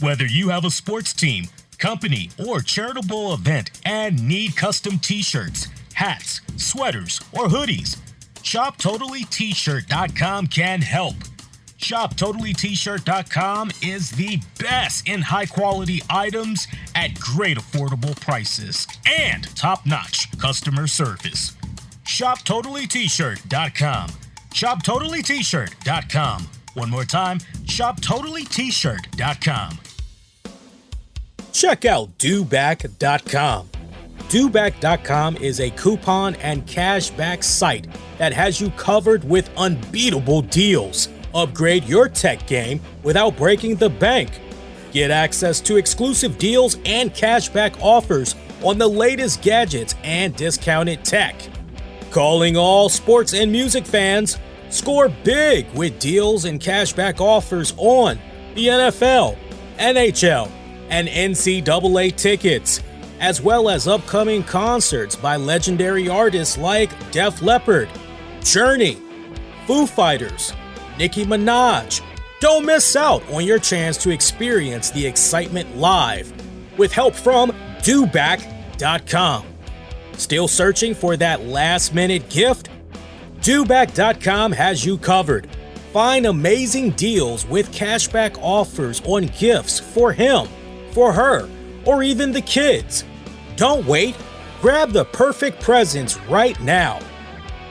Whether you have a sports team, company, or charitable event and need custom t-shirts, hats, sweaters, or hoodies, ShopTotallyT-shirt.com can help. ShopTotallyT-shirt.com is the best in high-quality items at great affordable prices and top-notch customer service. ShopTotallyT-shirt.com. ShopTotallyT-shirt.com. One more time, ShopTotallyT-shirt.com. Check out DoBack.com. DoBack.com is a coupon and cashback site that has you covered with unbeatable deals. Upgrade your tech game without breaking the bank. Get access to exclusive deals and cashback offers on the latest gadgets and discounted tech. Calling all sports and music fans, score big with deals and cashback offers on the NFL, NHL, and NCAA tickets, as well as upcoming concerts by legendary artists like Def Leppard, Journey, Foo Fighters, Nicki Minaj. Don't miss out on your chance to experience the excitement live with help from DoBack.com. Still searching for that last-minute gift? DoBack.com has you covered. Find amazing deals with cashback offers on gifts for him, for her, or even the kids. Don't wait. Grab the perfect presents right now.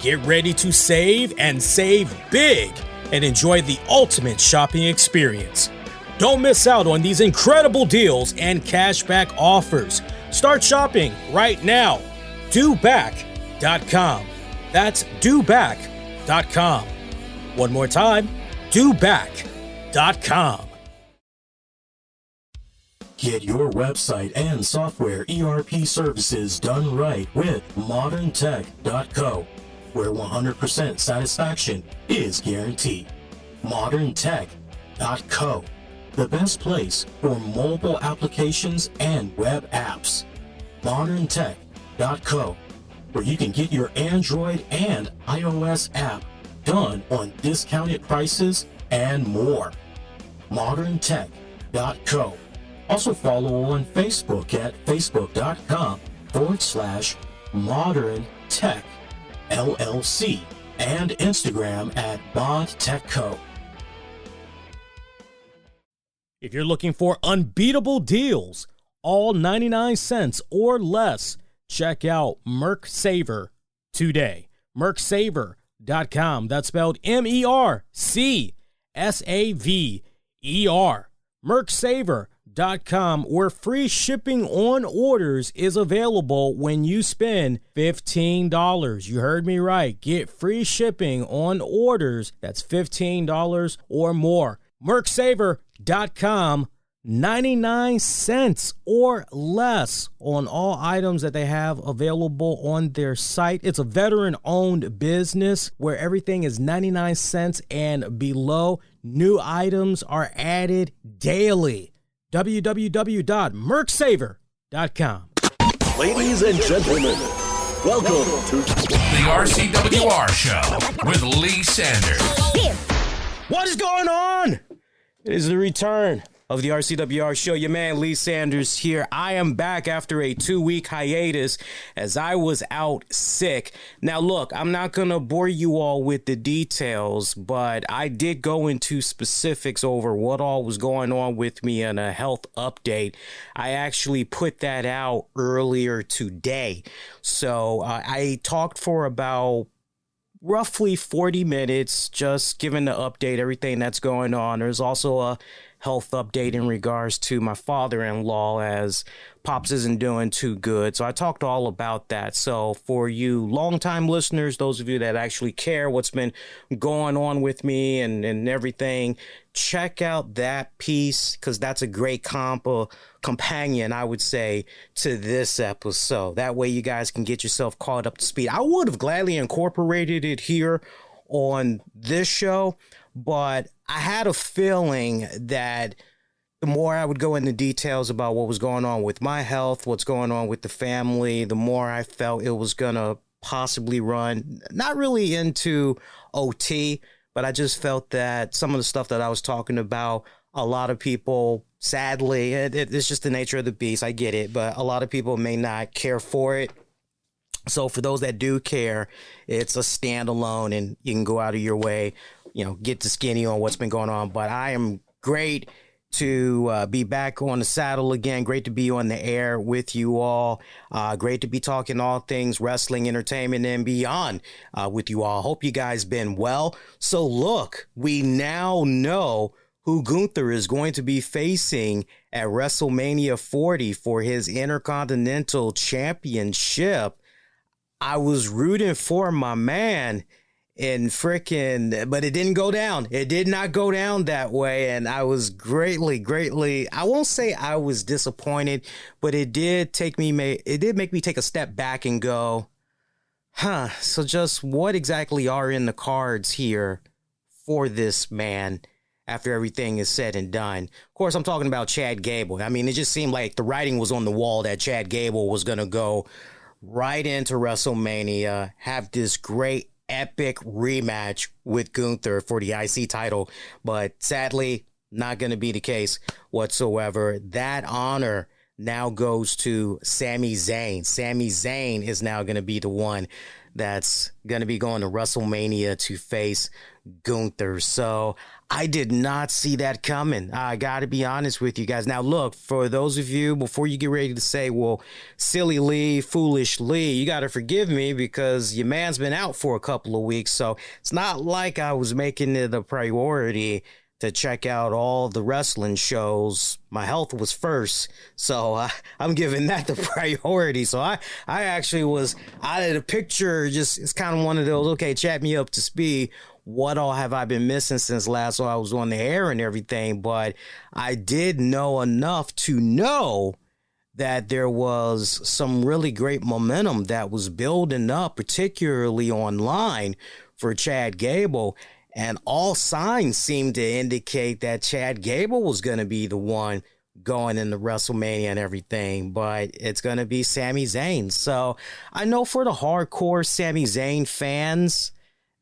Get ready to save and save big and enjoy the ultimate shopping experience. Don't miss out on these incredible deals and cashback offers. Start shopping right now. DoBack.com. That's DoBack.com. One more time, DoBack.com. Get your website and software ERP services done right with ModernTech.co, where 100% satisfaction is guaranteed. ModernTech.co, the best place for mobile applications and web apps. ModernTech.co, where you can get your Android and iOS app done on discounted prices and more. ModernTech.co. Also follow on Facebook at facebook.com/Modern Tech LLC and Instagram at BondTechCo. If you're looking for unbeatable deals, all 99 cents or less, check out MercSaver today. MercSaver.com. That's spelled MERCSAVER. MercSaver.com, where free shipping on orders is available when you spend $15. You heard me right. Get free shipping on orders that's $15 or more. MercSaver.com, 99 cents or less on all items that they have available on their site. It's a veteran-owned business where everything is 99 cents and below. New items are added daily. www.mercsaver.com. Ladies and gentlemen, welcome to the RCWR show with Lee Sanders. What is going on? It is the return of the RCWR show. Your man Lee Sanders here. I am back after a 2-week hiatus as I was out sick. Now look, I'm not going to bore you all with the details, but I did go into specifics over what all was going on with me in a health update. I actually put that out earlier today. So I talked for about roughly 40 minutes, just giving the update, everything that's going on. There's also a health update in regards to my father-in-law, as Pops isn't doing too good. So I talked all about that. So for you longtime listeners, those of you that actually care what's been going on with me and everything, check out that piece, because that's a great companion, I would say, to this episode. That way you guys can get yourself caught up to speed. I would have gladly incorporated it here on this show, but I had a feeling that the more I would go into details about what was going on with my health, what's going on with the family, the more I felt it was going to possibly run, not really into OT, but I just felt that some of the stuff that I was talking about, a lot of people, sadly, it's just the nature of the beast. I get it, but a lot of people may not care for it. So for those that do care, it's a standalone and you can go out of your way, get the skinny on what's been going on. But I am great to be back on the saddle again. Great to be on the air with you all. Great to be talking all things wrestling, entertainment, and beyond with you all. Hope you guys been well. So look, we now know who Guther is going to be facing at WrestleMania 40 for his Intercontinental Championship. I was rooting for my man but it didn't go down. It did not go down that way. And I was greatly, I won't say I was disappointed, but it did make me take a step back and go, so just what exactly are in the cards here for this man after everything is said and done? Of course, I'm talking about Chad Gable. I mean, it just seemed like the writing was on the wall that Chad Gable was going to go right into WrestleMania, have this great epic rematch with Guther for the IC title, but sadly, not going to be the case whatsoever. That honor now goes to Sami Zayn. Sami Zayn is now going to be the one that's going to be going to WrestleMania to face Guther. So I did not see that coming. I got to be honest with you guys. Now, look, for those of you, before you get ready to say, well, silly Lee, foolish Lee, you got to forgive me because your man's been out for a couple of weeks. So it's not like I was making it a priority to check out all the wrestling shows. My health was first, so I'm giving that the priority. So I actually was out of the picture. It's kind of one of those, okay, chat me up to speed. What all have I been missing since last I was on the air and everything? But I did know enough to know that there was some really great momentum that was building up, particularly online for Chad Gable. And all signs seemed to indicate that Chad Gable was going to be the one going into WrestleMania and everything, but it's going to be Sami Zayn. So I know for the hardcore Sami Zayn fans,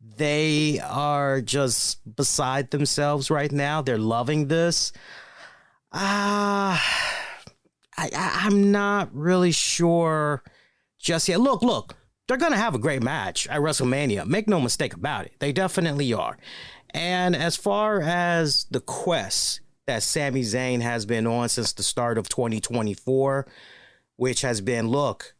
they are just beside themselves right now. They're loving this. I'm not really sure just yet. Look. They're going to have a great match at WrestleMania. Make no mistake about it. They definitely are. And as far as the quest that Sami Zayn has been on since the start of 2024, which has been, look,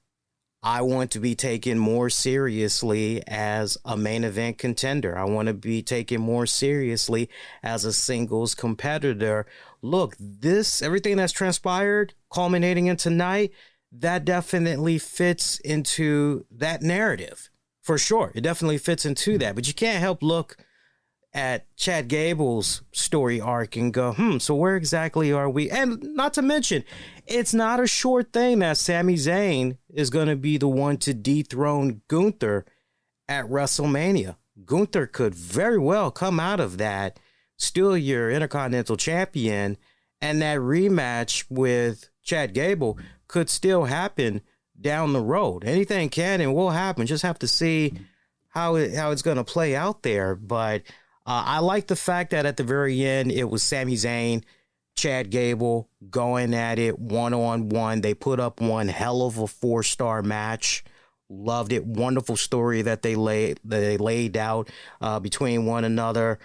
I want to be taken more seriously as a main event contender. I want to be taken more seriously as a singles competitor. Look, everything that's transpired, culminating in tonight, that definitely fits into that narrative for sure. It definitely fits into that, but you can't help look at Chad Gable's story arc and go, so where exactly are we? And not to mention, it's not a short thing that Sami Zayn is going to be the one to dethrone Guther at WrestleMania. Guther could very well come out of that, still your Intercontinental Champion, and that rematch with Chad Gable could still happen down the road. Anything can and will happen. Just have to see how it's going to play out there. But I like the fact that at the very end, it was Sami Zayn, Chad Gable going at it one-on-one. They put up one hell of a 4-star match. Loved it. Wonderful story that they laid out between one another.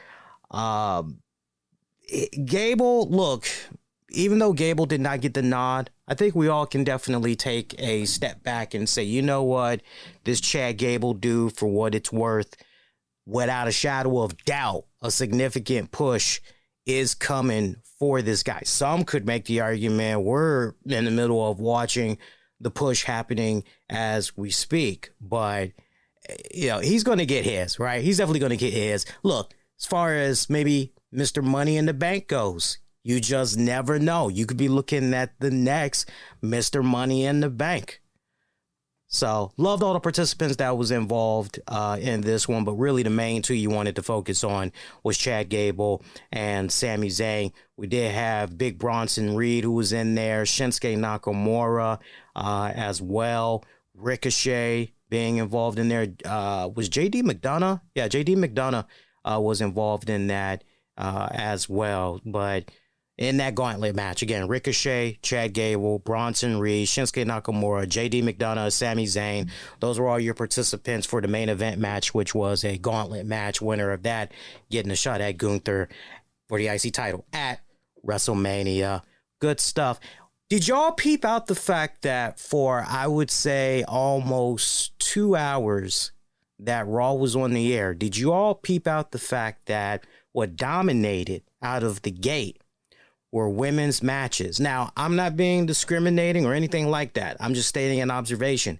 Gable, look, even though Gable did not get the nod, I think we all can definitely take a step back and say, you know what, this Chad Gable dude, for what it's worth, without a shadow of doubt, a significant push is coming for this guy. Some could make the argument we're in the middle of watching the push happening as we speak, but he's going to get his, right? He's definitely going to get his. Look, as far as maybe Mr. Money in the Bank goes, you just never know. You could be looking at the next Mr. Money in the Bank. So loved all the participants that was involved in this one, but really the main two you wanted to focus on was Chad Gable and Sami Zayn. We did have Big Bronson Reed who was in there, Shinsuke Nakamura as well, Ricochet being involved in there. Was JD McDonough? Yeah, JD McDonough was involved in that as well. But in that gauntlet match. Again, Ricochet, Chad Gable, Bronson Reed, Shinsuke Nakamura, JD McDonough, Sami Zayn. Those were all your participants for the main event match, which was a gauntlet match. Winner of that getting a shot at Guther for the IC title at WrestleMania. Good stuff. Did y'all peep out the fact that for, I would say, almost 2 hours that Raw was on the air, did you all peep out the fact that what dominated out of the gate were women's matches? Now, I'm not being discriminating or anything like that. I'm just stating an observation.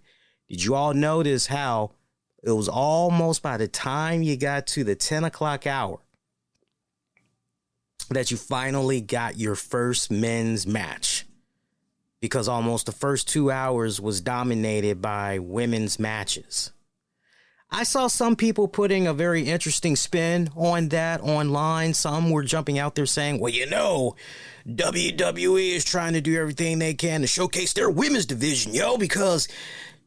Did you all notice how it was almost by the time you got to the 10 o'clock hour that you finally got your first men's match? Because almost the first 2 hours was dominated by women's matches. I saw some people putting a very interesting spin on that online. Some were jumping out there saying, well, you know, WWE is trying to do everything they can to showcase their women's division, because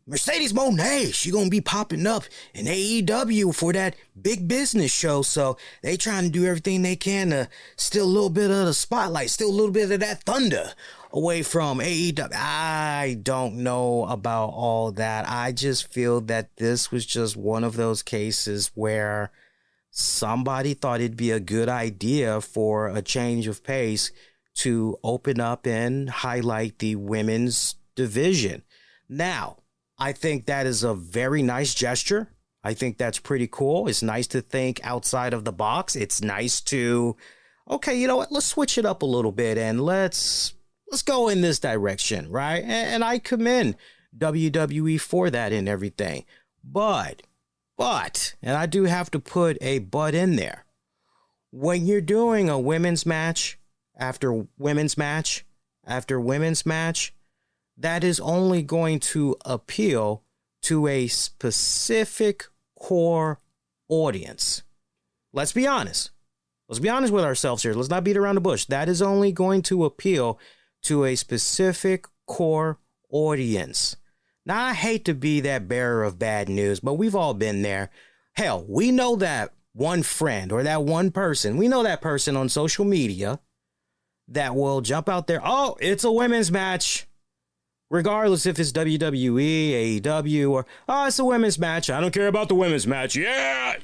Mercedes Moné, she gonna be popping up in AEW for that big business show. So they trying to do everything they can to steal a little bit of the spotlight, steal a little bit of that thunder away from AEW. I don't know about all that. I just feel that this was just one of those cases where somebody thought it'd be a good idea for a change of pace to open up and highlight the women's division. Now, I think that is a very nice gesture. I think that's pretty cool. It's nice to think outside of the box. It's nice to, okay, you know what? Let's switch it up a little bit and let's go in this direction, right? And I commend WWE for that and everything. But, and I do have to put a but in there. When you're doing a women's match after women's match after women's match, that is only going to appeal to a specific core audience. Let's be honest. Let's be honest with ourselves here. Let's not beat around the bush. That is only going to appeal to a specific core audience. Now, I hate to be that bearer of bad news, but we've all been there. Hell, we know that one friend or that one person. We know that person on social media that will jump out there. Oh, it's a women's match. Regardless if it's WWE, AEW, or, oh, it's a women's match. I don't care about the women's match. Yeah,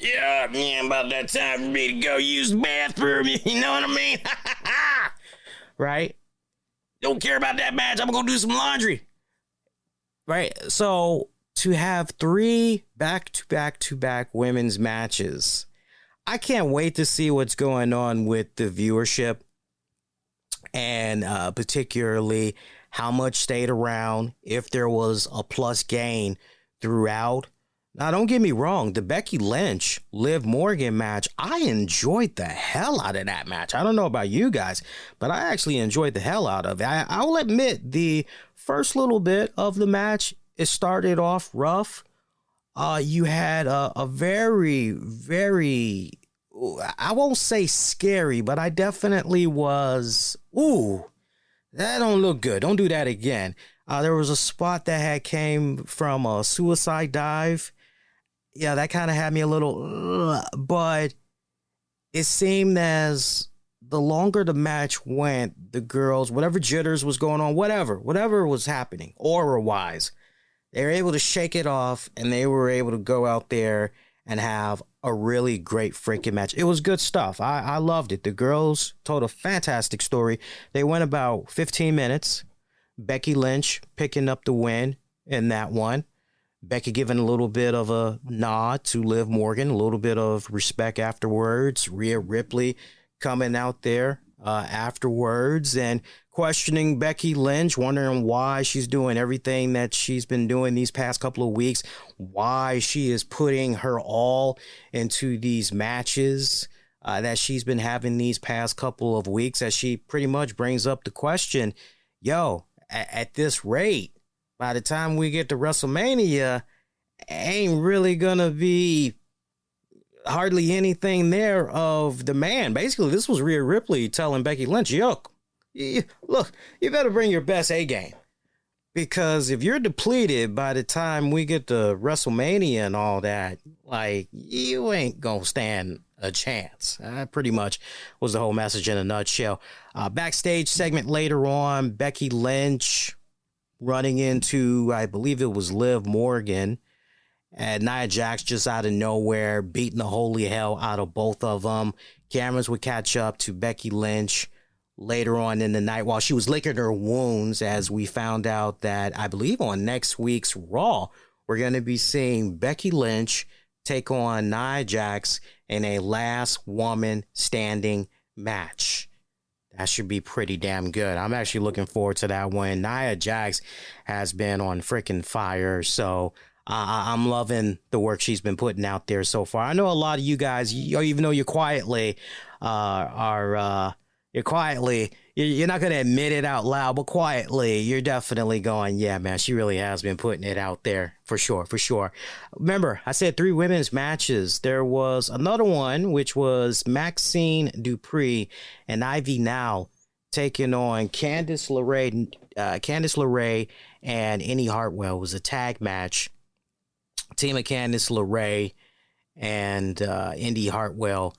about that time for me to go use the bathroom. You know what I mean? Right? Don't care about that match. I'm going to go do some laundry. Right? So to have 3 back-to-back women's matches, I can't wait to see what's going on with the viewership and particularly how much stayed around, if there was a plus gain throughout. Now, don't get me wrong. The Becky Lynch, Liv Morgan match, I enjoyed the hell out of that match. I don't know about you guys, but I actually enjoyed the hell out of it. I will admit, the first little bit of the match, it started off rough. You had a very, very, I won't say scary, but I definitely was, that don't look good. Don't do that again. There was a spot that had came from a suicide dive. Yeah, that kind of had me a little, but it seemed as the longer the match went, the girls, whatever jitters was going on, whatever was happening, aura-wise, they were able to shake it off and they were able to go out there and have a really great freaking match. It was good stuff. I loved it. The girls told a fantastic story. They went about 15 minutes. Becky Lynch picking up the win in that one. Becky giving a little bit of a nod to Liv Morgan, a little bit of respect afterwards. Rhea Ripley coming out there afterwards and questioning Becky Lynch, wondering why she's doing everything that she's been doing these past couple of weeks, why she is putting her all into these matches that she's been having these past couple of weeks, as she pretty much brings up the question, at this rate, by the time we get to WrestleMania, ain't really gonna be hardly anything there of demand. Basically, this was Rhea Ripley telling Becky Lynch, look, you better bring your best A game. Because if you're depleted by the time we get to WrestleMania and all that, like, you ain't gonna stand a chance. Pretty much was the whole message in a nutshell. Backstage segment later on, Becky Lynch running into, I believe it was Liv Morgan, and Nia Jax just out of nowhere, beating the holy hell out of both of them. Cameras would catch up to Becky Lynch later on in the night while she was licking her wounds, as we found out that, I believe on next week's Raw, we're going to be seeing Becky Lynch take on Nia Jax in a last woman standing match. That should be pretty damn good. I'm actually looking forward to that one. Nia Jax has been on freaking fire, so I'm loving the work she's been putting out there so far. I know a lot of you guys, even though you're quietly you're not going to admit it out loud, but quietly, you're definitely going, yeah, man, she really has been putting it out there for sure. Remember, I said 3 women's matches. There was another one, which was Maxine Dupree and Ivy Now taking on Candice LeRae and Indy Hartwell. It was a tag match. Team of Candice LeRae and Indy Hartwell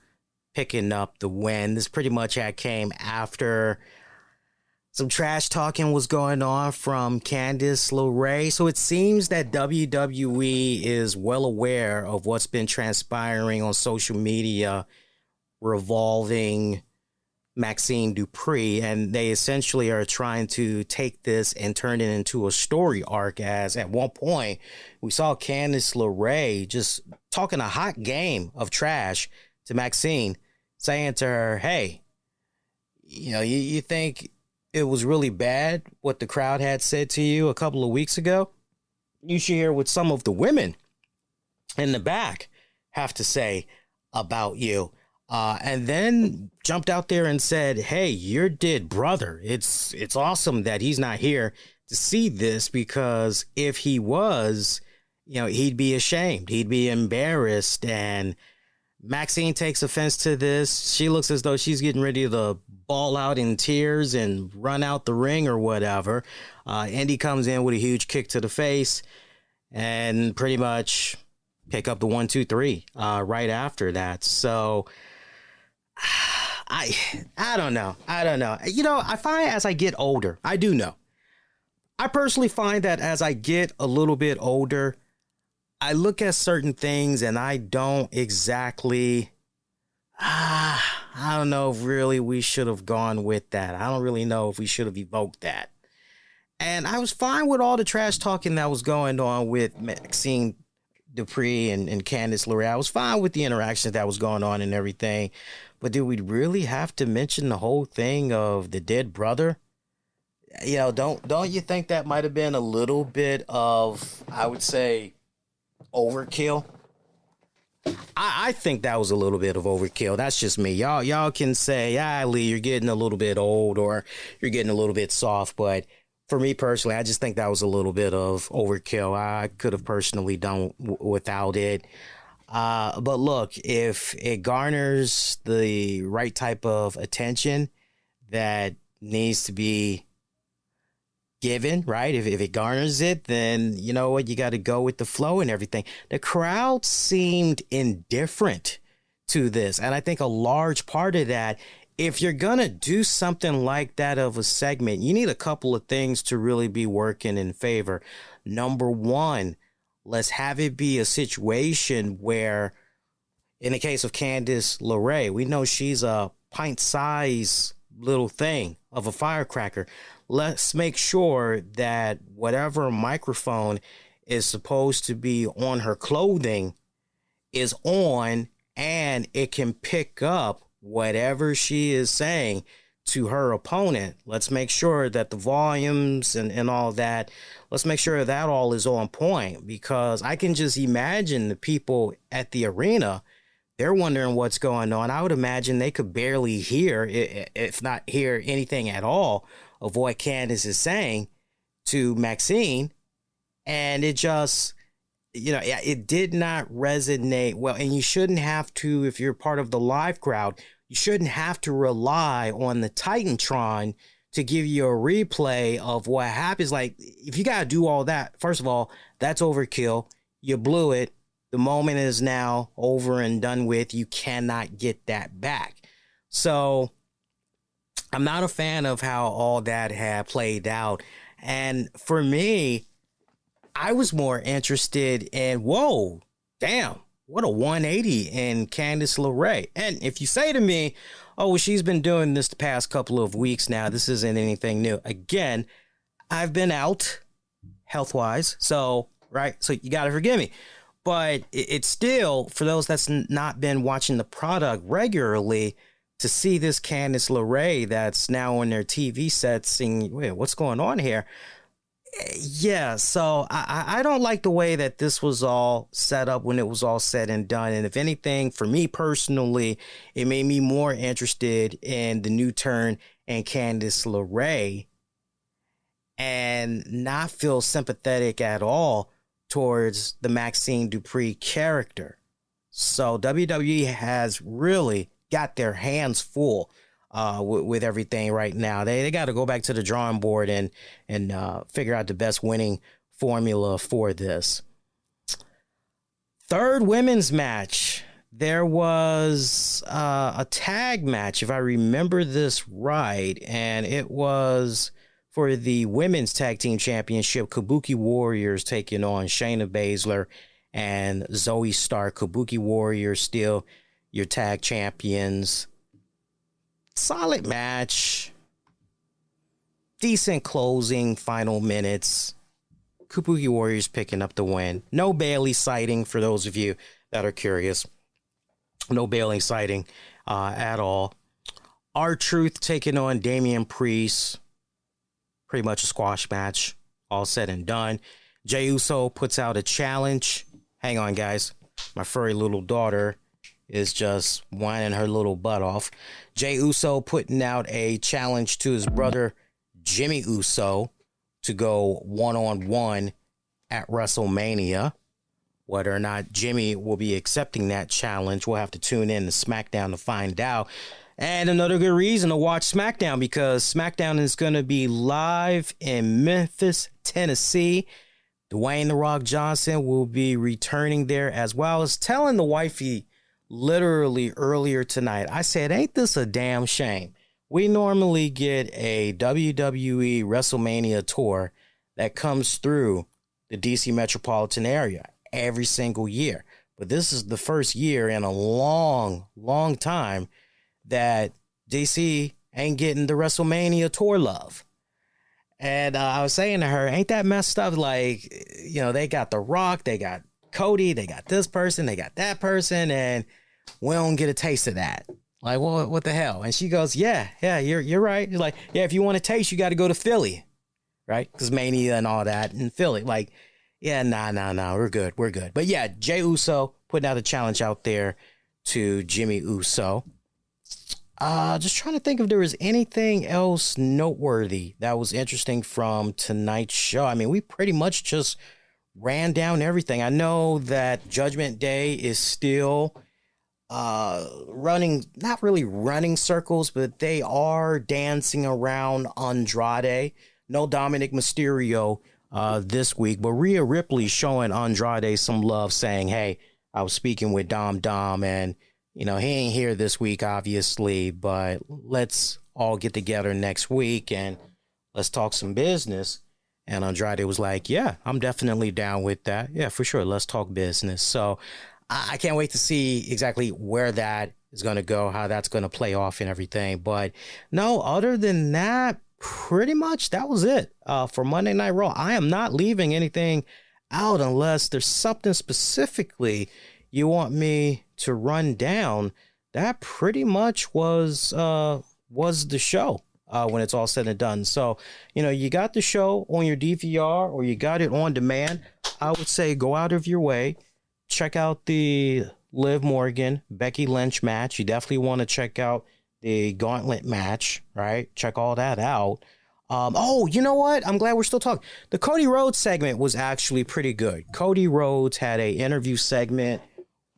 picking up the win. This pretty much came after some trash talking was going on from Candice LeRae. So it seems that WWE is well aware of what's been transpiring on social media revolving Maxine Dupree, and they essentially are trying to take this and turn it into a story arc, as at one point we saw Candice LeRae just talking a hot game of trash to Maxine, saying to her, hey, you think it was really bad what the crowd had said to you a couple of weeks ago? You should hear what some of the women in the back have to say about you. And then jumped out there and said, hey, your dead brother. It's awesome that he's not here to see this, because if he was, he'd be ashamed. He'd be embarrassed. And Maxine takes offense to this. She looks as though she's getting ready to bawl out in tears and run out the ring or whatever. Indy comes in with a huge kick to the face and pretty much pick up the 1, 2, 3 right after that. So I don't know. I find as I get older, I personally find that as I get a little bit older, I look at certain things and I don't exactly, I don't know if really we should have gone with that. I don't really know if we should have evoked that. And I was fine with all the trash talking that was going on with Maxine Dupree and Candice LeRae. I was fine with the interactions that was going on and everything. But did we really have to mention the whole thing of the dead brother? Don't you think that might have been a little bit of, I would say, overkill? I think that was a little bit of overkill. That's just me. Y'all can say, Lee, you're getting a little bit old or you're getting a little bit soft. But for me personally, I just think that was a little bit of overkill. I could have personally done without it. But look, if it garners the right type of attention that needs to be given, right? If it garners it, then you know what? You got to go with the flow and everything. The crowd seemed indifferent to this. And I think a large part of that, if you're going to do something like that of a segment, you need a couple of things to really be working in favor. Number one, let's have it be a situation where, in the case of Candice LeRae, we know she's a pint-sized little thing of a firecracker. Let's make sure that whatever microphone is supposed to be on her clothing is on, and it can pick up whatever she is saying to her opponent. Let's make sure that the volumes and all that, let's make sure that all is on point, because I can just imagine the people at the arena, they're wondering what's going on. I would imagine they could barely hear, if not hear anything at all, of what Candice is saying to Maxine. And it just, it did not resonate well. And you shouldn't have to, if you're part of the live crowd, you shouldn't have to rely on the Titantron to give you a replay of what happens. Like, if you got to do all that, first of all, that's overkill. You blew it. The moment is now over and done with. You cannot get that back. So I'm not a fan of how all that had played out. And for me, I was more interested in, whoa, damn, what a 180 in Candice LeRae. And if you say to me, oh, well, she's been doing this the past couple of weeks now, this isn't anything new. Again, I've been out health-wise, so, right? So you got to forgive me. But it's still, for those that's not been watching the product regularly, to see this Candice LeRae that's now on their TV set saying, wait, what's going on here? Yeah, so I don't like the way that this was all set up when it was all said and done. And if anything, for me personally, it made me more interested in the new turn and Candice LeRae and not feel sympathetic at all towards the Maxine Dupree character. So WWE has really got their hands full with everything right now. They got to go back to the drawing board and figure out the best winning formula for this. Third women's match. There was a tag match, if I remember this right, and it was for the women's tag team championship. Kabuki Warriors taking on Shayna Baszler and Zoe Stark. Kabuki Warriors still your tag champions. Solid match. Decent closing, final minutes. Kabuki Warriors picking up the win. No Bayley sighting for those of you that are curious. No Bayley sighting at all. R-Truth taking on Damian Priest. Pretty much a squash match. All said and done. Jey Uso puts out a challenge. Hang on, guys. My furry little daughter is just whining her little butt off. Jey Uso putting out a challenge to his brother Jimmy Uso to go one-on-one at WrestleMania. Whether or not Jimmy will be accepting that challenge, we'll have to tune in to SmackDown to find out. And another good reason to watch SmackDown, because SmackDown is going to be live in Memphis, Tennessee. Dwayne "The Rock" Johnson will be returning there, as well as telling the wifey literally earlier tonight. I said, ain't this a damn shame? We normally get a WWE WrestleMania tour that comes through the DC metropolitan area every single year. But this is the first year in a long, long time that DC ain't getting the WrestleMania tour love. And I was saying to her, ain't that messed up? Like, you know, they got The Rock, they got Cody, they got this person, they got that person, and we don't get a taste of that. Like, well, what the hell? And she goes, yeah, you're right. She's like, yeah, if you want a taste, you got to go to Philly, right? Because Mania and all that in Philly. Like, yeah, nah, we're good. But yeah, Jey Uso putting out a challenge out there to Jimmy Uso. Just trying to think if there was anything else noteworthy that was interesting from tonight's show. I mean, we pretty much just ran down everything. I know that Judgment Day is still running, not really running circles, but they are dancing around Andrade. No Dominic Mysterio this week, but Rhea Ripley showing Andrade some love, saying, hey, I was speaking with Dom, and you know, he ain't here this week, obviously, but let's all get together next week and let's talk some business. And Andrade was like, yeah, I'm definitely down with that. Yeah, for sure. Let's talk business. So I can't wait to see exactly where that is going to go, how that's going to play off and everything. But no, other than that, pretty much that was it for Monday Night Raw. I am not leaving anything out unless there's something specifically you want me to run down. That pretty much was the show when it's all said and done. So, you know, you got the show on your DVR or you got it on demand. I would say go out of your way, check out the Liv Morgan, Becky Lynch match. You definitely want to check out the Gauntlet match, right? Check all that out. Oh, you know what? I'm glad we're still talking. The Cody Rhodes segment was actually pretty good. Cody Rhodes had an interview segment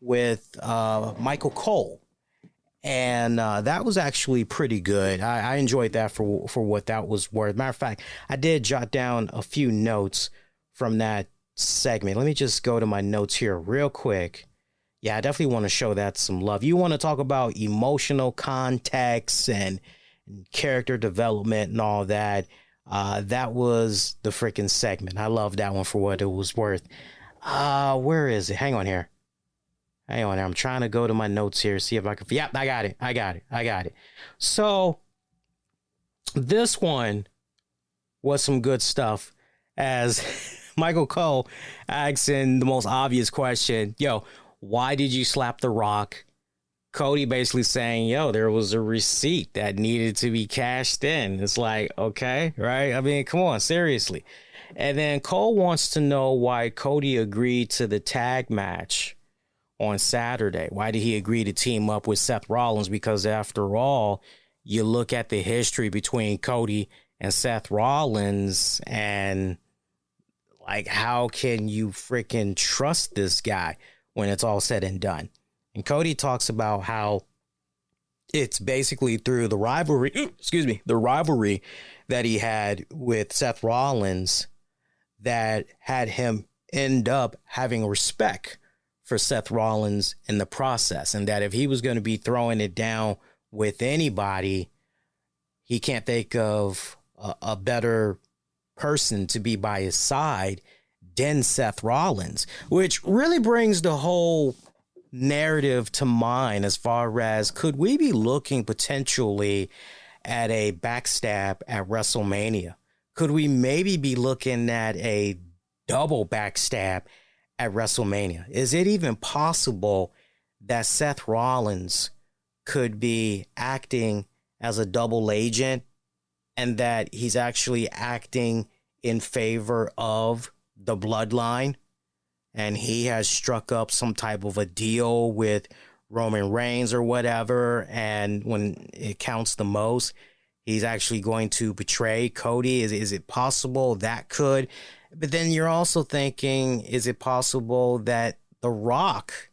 with Michael Cole. And that was actually pretty good. I enjoyed that for what that was worth. Matter of fact, I did jot down a few notes from that segment. Let me just go to my notes here real quick. Yeah, I definitely want to show that some love. You want to talk about emotional context and character development and all that. That was the freaking segment. I love that one for what it was worth. Where is it? Hang on here. I'm trying to go to my notes here, see if I can. Yep, I got it. So this one was some good stuff, as Michael Cole asking the most obvious question, yo, why did you slap The Rock? Cody basically saying, yo, there was a receipt that needed to be cashed in. It's like, okay, right? I mean, come on, seriously. And then Cole wants to know why Cody agreed to the tag match on Saturday. Why did he agree to team up with Seth Rollins? Because after all, you look at the history between Cody and Seth Rollins, and like, how can you freaking trust this guy when it's all said and done? And Cody talks about how it's basically through the rivalry, the rivalry that he had with Seth Rollins that had him end up having respect for Seth Rollins in the process. And that if he was going to be throwing it down with anybody, he can't think of a better person to be by his side than Seth Rollins, which really brings the whole narrative to mind as far as, could we be looking potentially at a backstab at WrestleMania? Could we maybe be looking at a double backstab at WrestleMania? Is it even possible that Seth Rollins could be acting as a double agent, and that he's actually acting in favor of the bloodline, and he has struck up some type of a deal with Roman Reigns or whatever, and when it counts the most, he's actually going to betray Cody? Is it possible that could? But then you're also thinking, is it possible that The Rock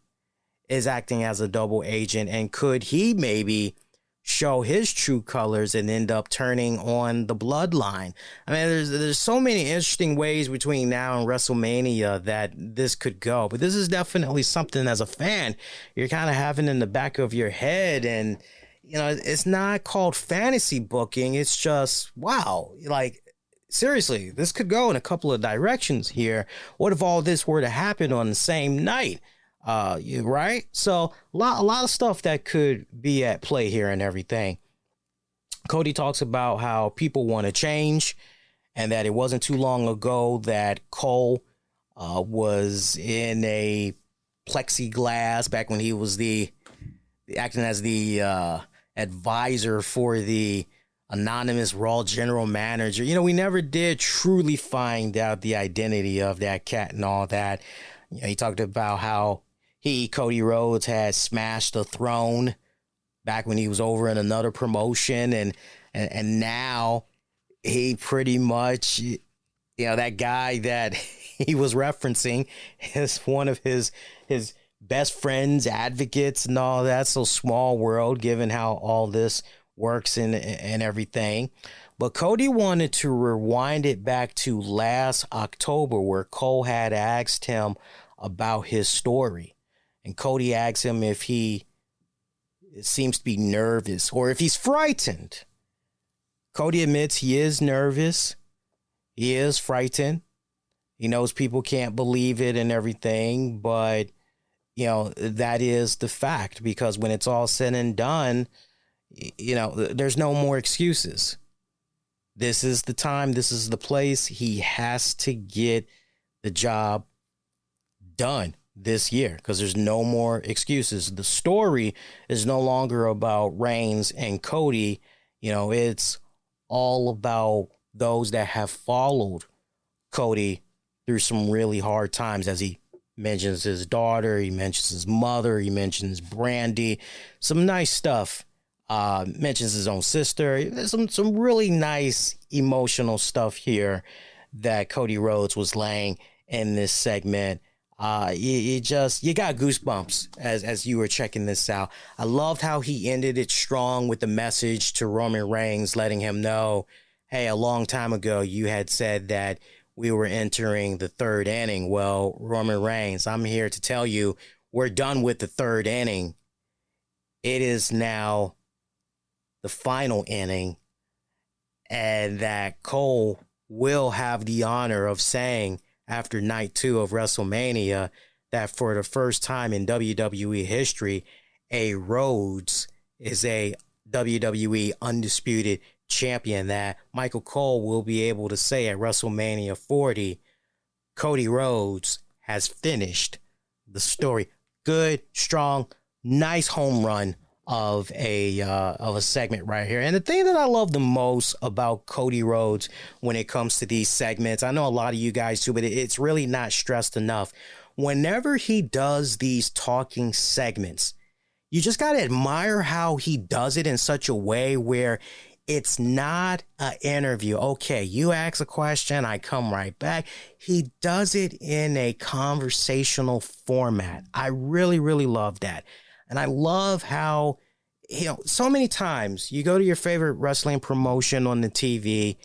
is acting as a double agent, and could he maybe show his true colors and end up turning on the bloodline? I mean, there's so many interesting ways between now and WrestleMania that this could go, but this is definitely something as a fan you're kind of having in the back of your head. And you know, it's not called fantasy booking, it's just, wow, like, seriously, this could go in a couple of directions here. What if all this were to happen on the same night? Right? So a lot of stuff that could be at play here and everything. Cody talks about how people want to change, and that it wasn't too long ago that Cole was in a plexiglass back when he was acting as the advisor for the anonymous Raw general manager. You know, we never did truly find out the identity of that cat and all that. You know, he talked about how Cody Rhodes, had smashed a throne back when he was over in another promotion, and now he pretty much, you know, that guy that he was referencing is one of his best friends, advocates, and all that. So small world, given how all this works and everything. But Cody wanted to rewind it back to last October, where Cole had asked him about his story. And Cody asked him if he seems to be nervous or if he's frightened. Cody admits he is nervous. He is frightened. He knows people can't believe it and everything, but, you know, that is the fact, because when it's all said and done, you know, there's no more excuses. This is the time. This is the place. He has to get the job done this year, because there's no more excuses. The story is no longer about Reigns and Cody. You know, it's all about those that have followed Cody through some really hard times, as he mentions his daughter, he mentions his mother, he mentions Brandy, some nice stuff. Mentions his own sister. There's some really nice emotional stuff here that Cody Rhodes was laying in this segment. You got goosebumps as you were checking this out. I loved how he ended it strong with the message to Roman Reigns, letting him know, hey, a long time ago, you had said that we were entering the third inning. Well, Roman Reigns, I'm here to tell you, we're done with the third inning. It is now the final inning, and that Cole will have the honor of saying after night 2 of WrestleMania that for the first time in WWE history, a Rhodes is a WWE undisputed champion, that Michael Cole will be able to say at WrestleMania 40, Cody Rhodes has finished the story. Good, strong, nice home run of a segment right here. And the thing that I love the most about Cody Rhodes when it comes to these segments, I know a lot of you guys do, but it's really not stressed enough. Whenever he does these talking segments, you just got to admire how he does it in such a way where it's not an interview. Okay, you ask a question, I come right back. He does it in a conversational format. I really, really love that. And I love how, so many times you go to your favorite wrestling promotion on the TV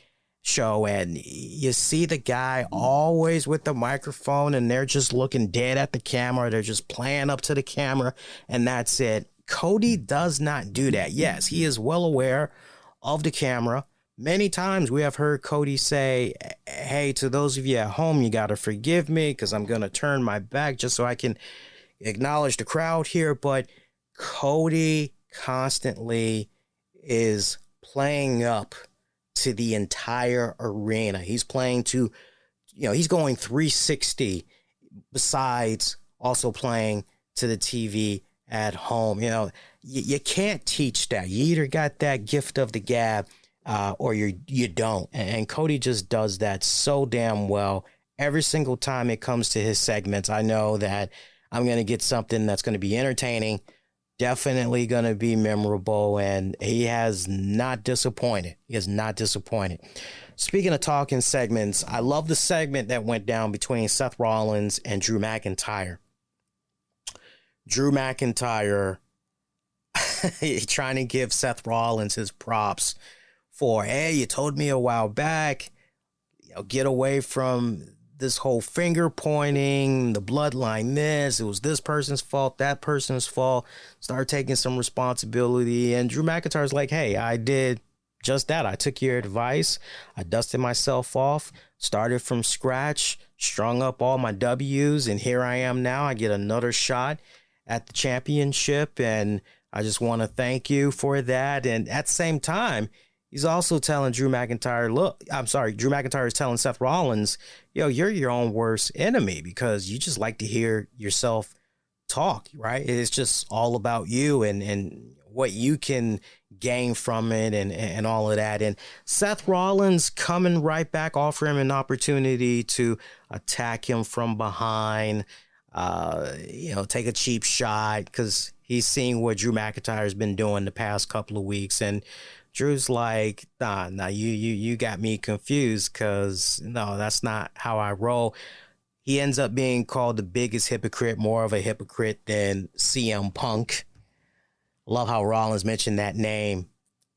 show and you see the guy always with the microphone and they're just looking dead at the camera. They're just playing up to the camera and that's it. Cody does not do that. Yes, he is well aware of the camera. Many times we have heard Cody say, hey, to those of you at home, you got to forgive me because I'm going to turn my back just so I can acknowledge the crowd here. But Cody constantly is playing up to the entire arena. He's playing to, he's going 360 besides also playing to the TV at home. You can't teach that. You either got that gift of the gab or you don't. And Cody just does that so damn well. Every single time it comes to his segments, I know that I'm going to get something that's going to be entertaining, definitely going to be memorable, and he has not disappointed. He has not disappointed. Speaking of talking segments, I love the segment that went down between Seth Rollins and Drew McIntyre. Drew McIntyre trying to give Seth Rollins his props for, hey, you told me a while back, get away from this whole finger pointing, the bloodline this, it was this person's fault, that person's fault, start taking some responsibility. And Drew McIntyre's like, hey, I did just that. I took your advice. I dusted myself off, started from scratch, strung up all my W's, and here I am now. I get another shot at the championship, and I just want to thank you for that. And at the same time, he's also telling Drew McIntyre, Drew McIntyre is telling Seth Rollins, you're your own worst enemy because you just like to hear yourself talk, right? It's just all about you and what you can gain from it and all of that. And Seth Rollins coming right back, offering him an opportunity to attack him from behind, take a cheap shot because he's seeing what Drew McIntyre has been doing the past couple of weeks. And Drew's like, nah, you got me confused because no, that's not how I roll. He ends up being called the biggest hypocrite, more of a hypocrite than CM Punk. Love how Rollins mentioned that name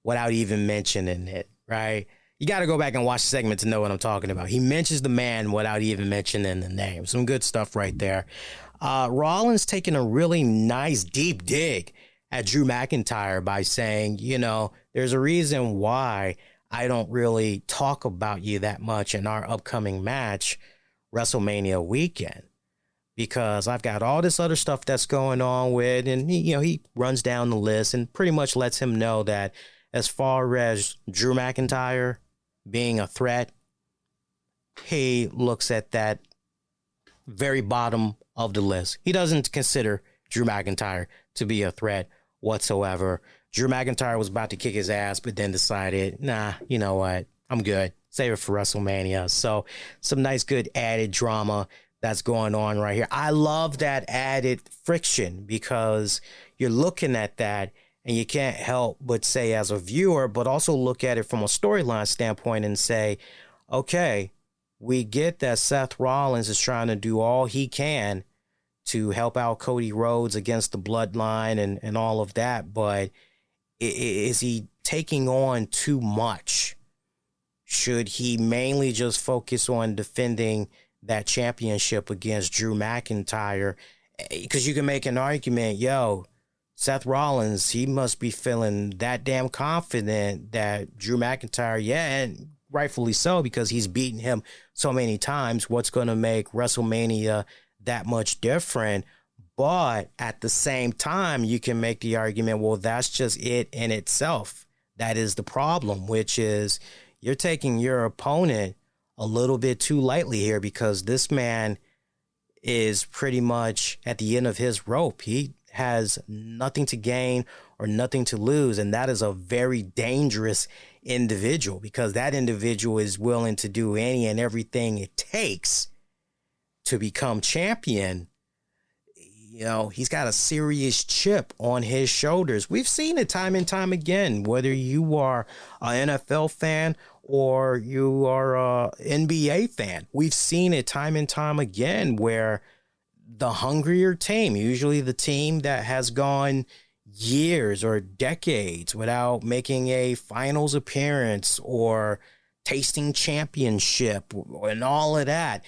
without even mentioning it, right? You got to go back and watch the segment to know what I'm talking about. He mentions the man without even mentioning the name. Some good stuff right there. Rollins taking a really nice deep dig at Drew McIntyre by saying, there's a reason why I don't really talk about you that much in our upcoming match, WrestleMania weekend, because I've got all this other stuff that's going on with, and he runs down the list and pretty much lets him know that as far as Drew McIntyre being a threat, he looks at that very bottom of the list. He doesn't consider Drew McIntyre to be a threat whatsoever. Drew McIntyre was about to kick his ass, but then decided, nah, you know what? I'm good. Save it for WrestleMania. So some nice, good added drama that's going on right here. I love that added friction because you're looking at that and you can't help but say as a viewer, but also look at it from a storyline standpoint and say, okay, we get that Seth Rollins is trying to do all he can to help out Cody Rhodes against the Bloodline and all of that. But is he taking on too much? Should he mainly just focus on defending that championship against Drew McIntyre? Because you can make an argument, Seth Rollins, he must be feeling that damn confident that Drew McIntyre, and rightfully so, because he's beaten him so many times. What's going to make WrestleMania that much different? But at the same time, you can make the argument, well, that's just it in itself. That is the problem, which is you're taking your opponent a little bit too lightly here, because this man is pretty much at the end of his rope. He has nothing to gain or nothing to lose, and that is a very dangerous individual, because that individual is willing to do any and everything it takes to become champion. He's got a serious chip on his shoulders. We've seen it time and time again, whether you are an NFL fan or you are a NBA fan. We've seen it time and time again where the hungrier team, usually the team that has gone years or decades without making a finals appearance or tasting championship and all of that,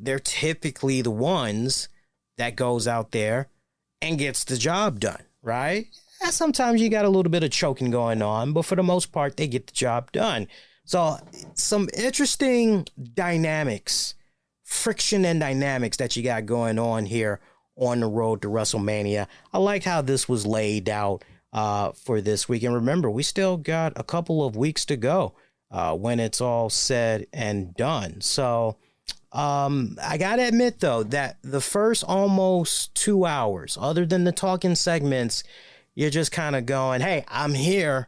they're typically the ones that goes out there and gets the job done, right? And sometimes you got a little bit of choking going on, but for the most part, they get the job done. So some interesting dynamics, friction and dynamics that you got going on here on the road to WrestleMania. I like how this was laid out for this week. And remember, we still got a couple of weeks to go when it's all said and done. So I got to admit, though, that the first almost 2 hours, other than the talking segments, you're just kind of going, hey, I'm here,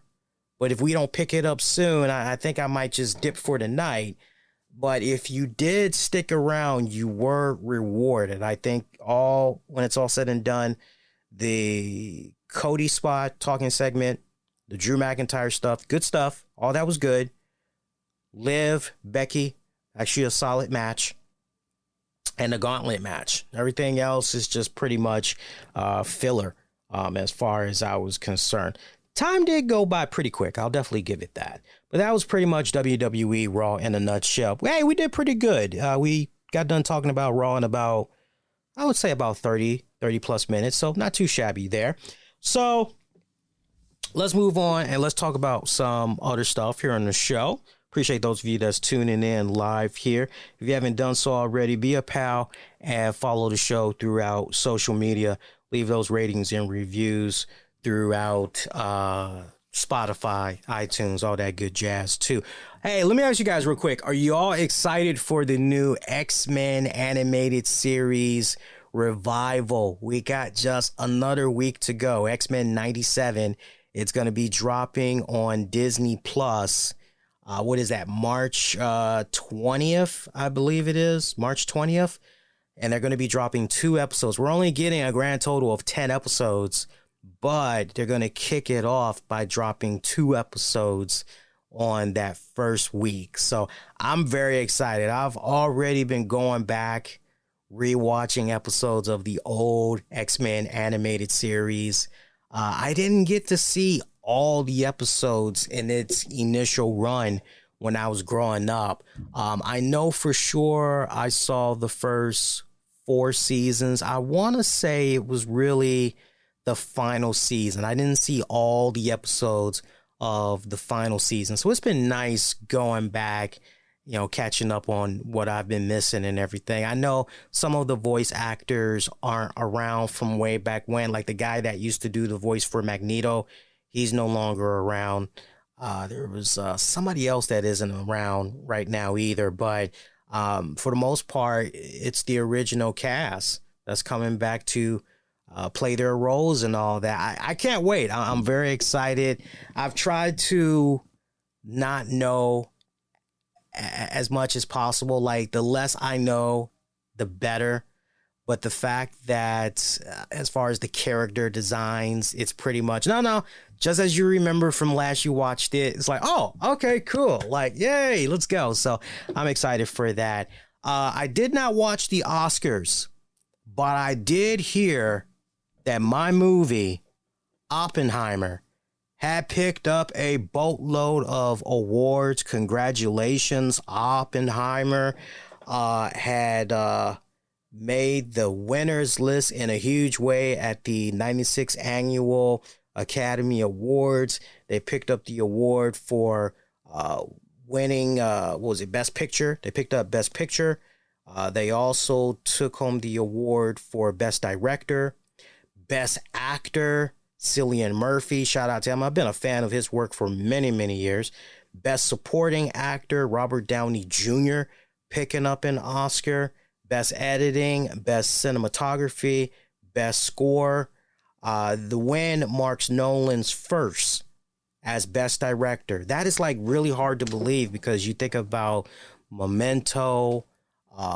but if we don't pick it up soon, I think I might just dip for the night. But if you did stick around, you were rewarded. I think when it's all said and done, the Cody spot, talking segment, the Drew McIntyre stuff, good stuff. All that was good. Liv, Becky, actually a solid match. And the gauntlet match. Everything else is just pretty much filler as far as I was concerned. Time did go by pretty quick. I'll definitely give it that. But that was pretty much WWE Raw in a nutshell. Hey, we did pretty good. We got done talking about Raw in about 30 plus minutes. So not too shabby there. So let's move on and let's talk about some other stuff here on the show. Appreciate those of you that's tuning in live here. If you haven't done so already, be a pal and follow the show throughout social media. Leave those ratings and reviews throughout Spotify, iTunes, all that good jazz too. Hey, let me ask you guys real quick. Are you all excited for the new X-Men animated series revival? We got just another week to go. X-Men 97. It's going to be dropping on Disney Plus. What is that? March 20th, I believe it is. March 20th. And they're going to be dropping 2 episodes. We're only getting a grand total of 10 episodes, but they're going to kick it off by dropping 2 episodes on that first week. So I'm very excited. I've already been going back, rewatching episodes of the old X-Men animated series. I didn't get to see all the episodes in its initial run when I was growing up. I know for sure I saw the first 4 seasons. I want to say it was really the final season. I didn't see all the episodes of the final season. So it's been nice going back, catching up on what I've been missing and everything. I know some of the voice actors aren't around from way back when, like the guy that used to do the voice for Magneto. He's no longer around. There was somebody else that isn't around right now either. But for the most part, it's the original cast that's coming back to play their roles and all that. I can't wait. I'm very excited. I've tried to not know as much as possible. Like, the less I know, the better. But the fact that as far as the character designs, it's pretty much, no, just as you remember from last you watched it, it's like, oh, okay, cool. Like, yay, let's go. So I'm excited for that. I did not watch the Oscars, But I did hear that my movie, Oppenheimer, had picked up a boatload of awards. Congratulations, Oppenheimer. Had made the winners list in a huge way at the 96th Annual Academy Awards. They picked up the award for winning, what was it, Best Picture. They picked up Best Picture. They also took home the award for Best Director, Best Actor, Cillian Murphy. Shout out to him. I've been a fan of his work for many, many years. Best Supporting Actor, Robert Downey Jr. picking up an Oscar. Best Editing, Best Cinematography, Best Score. The win marks Nolan's first as Best Director. That is like really hard to believe because you think about Memento,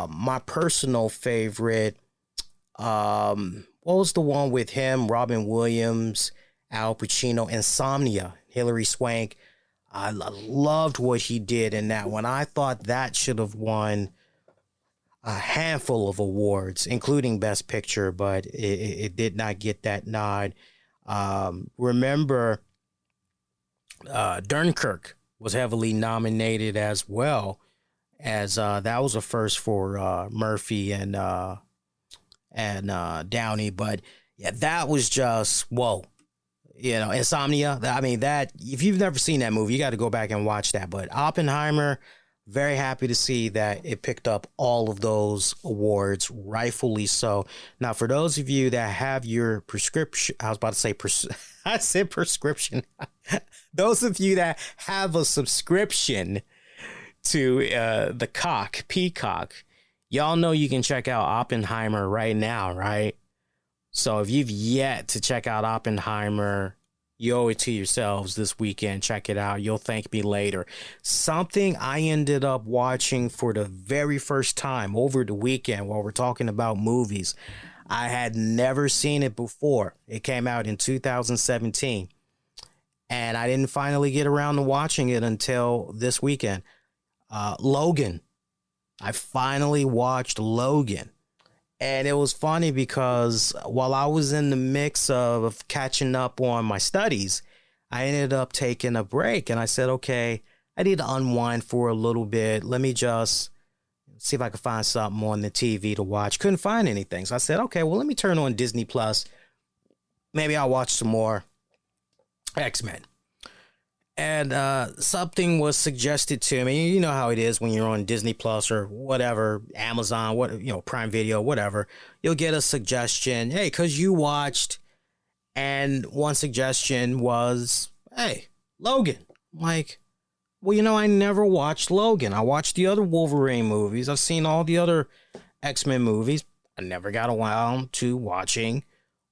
my personal favorite. What was the one with him? Robin Williams, Al Pacino, Insomnia, Hilary Swank. I loved what he did in that one. I thought that should have won a handful of awards, including Best Picture, but it did not get that nod. Remember, Dunkirk was heavily nominated as well, as that was a first for Murphy and Downey. But yeah, that was just whoa. You know, Insomnia. I mean, that if you've never seen that movie, you got to go back and watch that. But Oppenheimer, very happy to see that it picked up all of those awards, rightfully so. Now, for those of you that have your prescription, I was about to say, I said prescription. Those of you that have a subscription to the Peacock, y'all know you can check out Oppenheimer right now, right? So if you've yet to check out Oppenheimer, you owe it to yourselves this weekend. Check it out. You'll thank me later. Something I ended up watching for the very first time over the weekend while we're talking about movies. I had never seen it before. It came out in 2017. And I didn't finally get around to watching it until this weekend. Logan. I finally watched Logan. And it was funny because while I was in the mix of catching up on my studies, I ended up taking a break. And I said, okay, I need to unwind for a little bit. Let me just see if I can find something on the TV to watch. Couldn't find anything. So I said, okay, well, let me turn on Disney Plus. Maybe I'll watch some more X-Men. And something was suggested to me. You know how it is when you're on Disney Plus or whatever, Amazon, Prime Video, whatever. You'll get a suggestion. Hey, because you watched. And one suggestion was, hey, Logan. I'm like, well, I never watched Logan. I watched the other Wolverine movies. I've seen all the other X-Men movies. I never got around to watching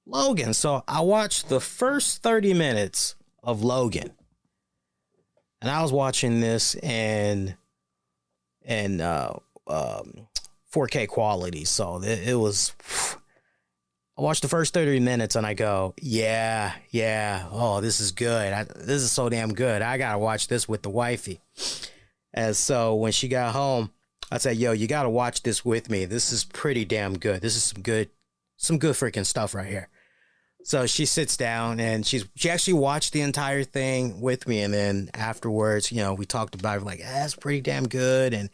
Logan. So I watched the first 30 minutes of Logan. And I was watching this in 4K quality. So it was, I watched the first 30 minutes and I go, yeah. Oh, this is good. This is so damn good. I got to watch this with the wifey. And so when she got home, I said, yo, you got to watch this with me. This is pretty damn good. This is some good freaking stuff right here. So she sits down and she actually watched the entire thing with me. And then afterwards, we talked about it, like, that's pretty damn good.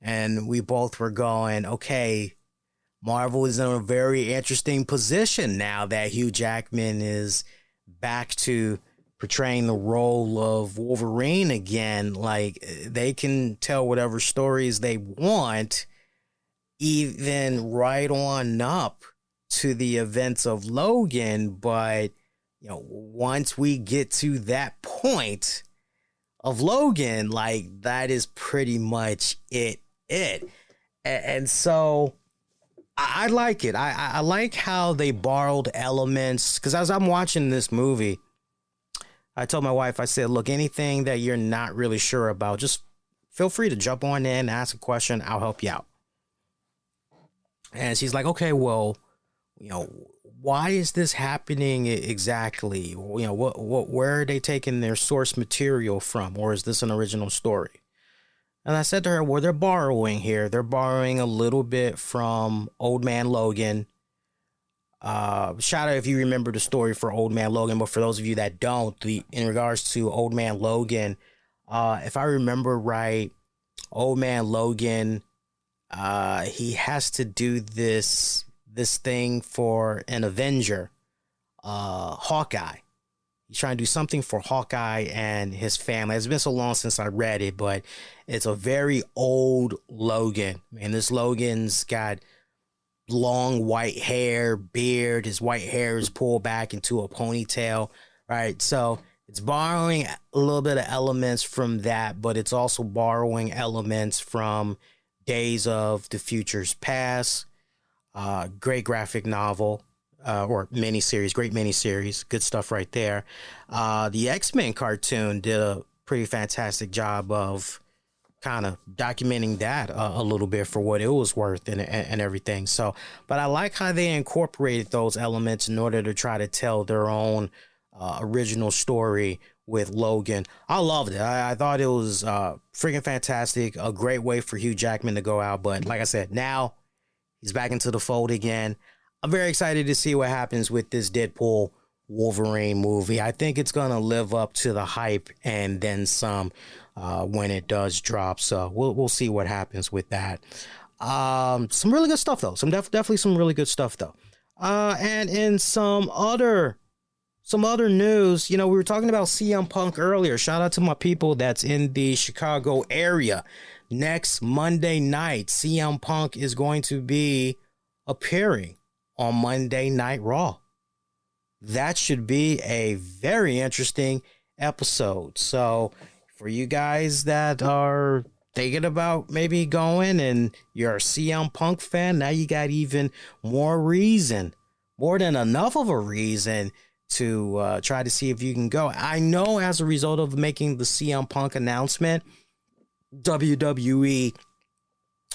And we both were going, okay, Marvel is in a very interesting position now that Hugh Jackman is back to portraying the role of Wolverine again. Like, they can tell whatever stories they want, even right on up to the events of Logan. But once we get to that point of Logan, like, that is pretty much it. And so I like it. I like how they borrowed elements, because as I'm watching this movie, I told my wife, I said, look, anything that you're not really sure about, just feel free to jump on in, ask a question, I'll help you out. And she's like, okay, well, why is this happening exactly? Where are they taking their source material from? Or is this an original story? And I said to her, well, they're borrowing here. They're borrowing a little bit from Old Man Logan. Shout out if you remember the story for Old Man Logan, but for those of you that don't, in regards to Old Man Logan, if I remember right, Old Man Logan, he has to do this thing for an Avenger, Hawkeye. He's trying to do something for Hawkeye and his family. It's been so long since I read it, but it's a very old Logan. And this Logan's got long white hair, beard. His white hair is pulled back into a ponytail, right? So it's borrowing a little bit of elements from that, but it's also borrowing elements from Days of the Future's Past. Great graphic novel. Or miniseries, great miniseries, good stuff right there. The X-Men cartoon did a pretty fantastic job of kind of documenting that a little bit for what it was worth and everything. So, but I like how they incorporated those elements in order to try to tell their own original story with Logan. I loved it. I thought it was freaking fantastic. A great way for Hugh Jackman to go out. But like I said, now he's back into the fold again. I'm very excited to see what happens with this Deadpool Wolverine movie. I think it's going to live up to the hype and then some when it does drop. So we'll see what happens with that. Some really good stuff, though. Definitely some really good stuff, though. And in some other news, we were talking about CM Punk earlier. Shout out to my people that's in the Chicago area. Next Monday night, CM Punk is going to be appearing on Monday Night Raw. That should be a very interesting episode. So for you guys that are thinking about maybe going and you're a CM Punk fan, now you got even more reason, more than enough of a reason to try to see if you can go. I know as a result of making the CM Punk announcement, WWE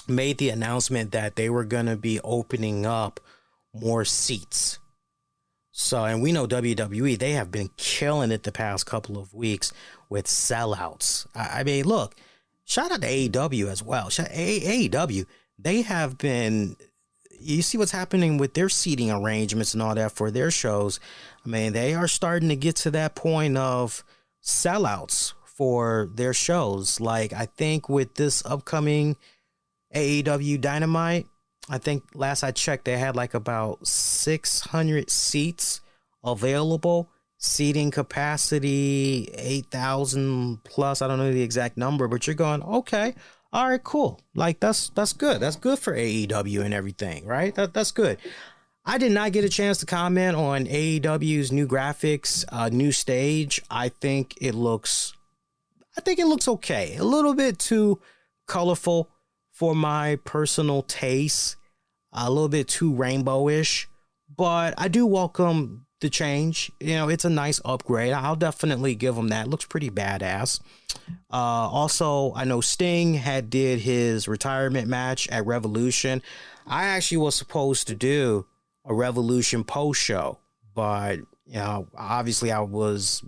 made the announcement that they were going to be opening up more seats. So, and we know WWE, they have been killing it the past couple of weeks with sellouts. I mean, look, shout out to AEW as well. AEW, they have been, you see what's happening with their seating arrangements and all that for their shows. I mean, they are starting to get to that point of sellouts for their shows. Like, I think with this upcoming AEW Dynamite, I think last I checked, they had like about 600 seats available. Seating capacity, 8,000 plus. I don't know the exact number, but you're going, okay, all right, cool. Like, that's good. That's good for AEW and everything, right? That's good. I did not get a chance to comment on AEW's new graphics, new stage. I think it looks okay. A little bit too colorful for my personal taste, a little bit too rainbowish, but I do welcome the change. It's a nice upgrade. I'll definitely give them that. It looks pretty badass. Also, I know Sting did his retirement match at Revolution. I actually was supposed to do a Revolution post show, but obviously I was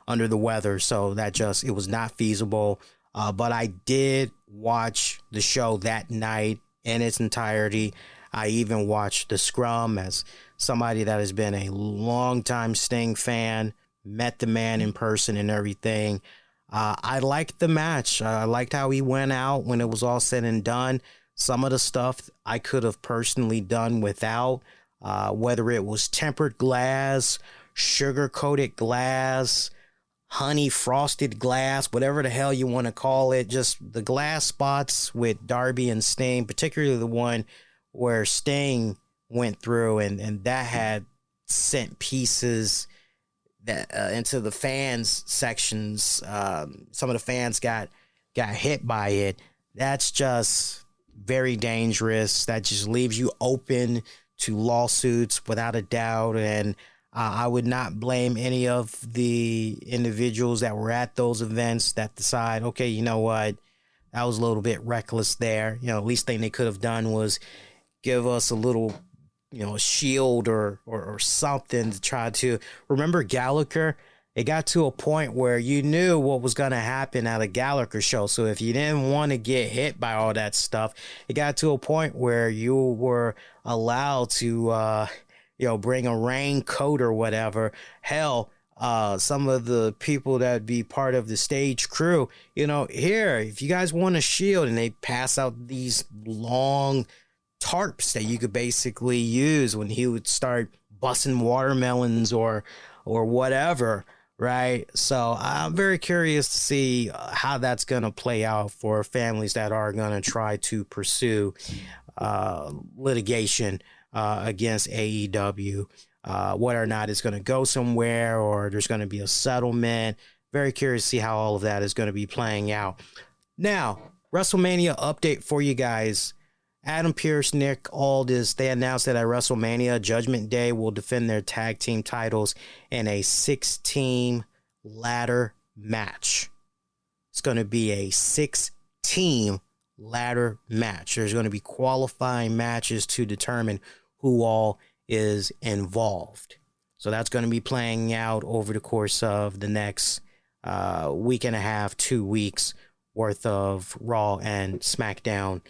under the weather, so it was not feasible. But I did watch the show that night in its entirety. I even watched the scrum as somebody that has been a longtime Sting fan, met the man in person and everything. I liked the match. I liked how he went out when it was all said and done. Some of the stuff I could have personally done without, whether it was tempered glass, sugar-coated glass, honey frosted glass, whatever the hell you want to call it. Just the glass spots with Darby and Sting, particularly the one where Sting went through and that had sent pieces that into the fans sections. Some of the fans got hit by it. That's just very dangerous. That just leaves you open to lawsuits without a doubt. And I would not blame any of the individuals that were at those events that decide, okay, you know what, that was a little bit reckless there. Least thing they could have done was give us a little, a shield or something to try to remember Gallagher. It got to a point where you knew what was going to happen at a Gallagher show. So if you didn't want to get hit by all that stuff, it got to a point where you were allowed to, bring a raincoat or whatever. Hell, some of the people that be part of the stage crew, here, if you guys want a shield, and they pass out these long tarps that you could basically use when he would start busting watermelons or whatever. Right. So I'm very curious to see how that's going to play out for families that are going to try to pursue litigation against AEW, whether or not it's going to go somewhere or there's going to be a settlement. Very curious to see how all of that is going to be playing out. Now, WrestleMania update for you guys. Adam Pearce, Nick Aldis, they announced that at WrestleMania, Judgment Day will defend their tag team titles in a 6-team ladder match. It's going to be a 6-team ladder match. There's going to be qualifying matches to determine who all is involved. So that's going to be playing out over the course of the next week and a half, 2 weeks worth of Raw and SmackDown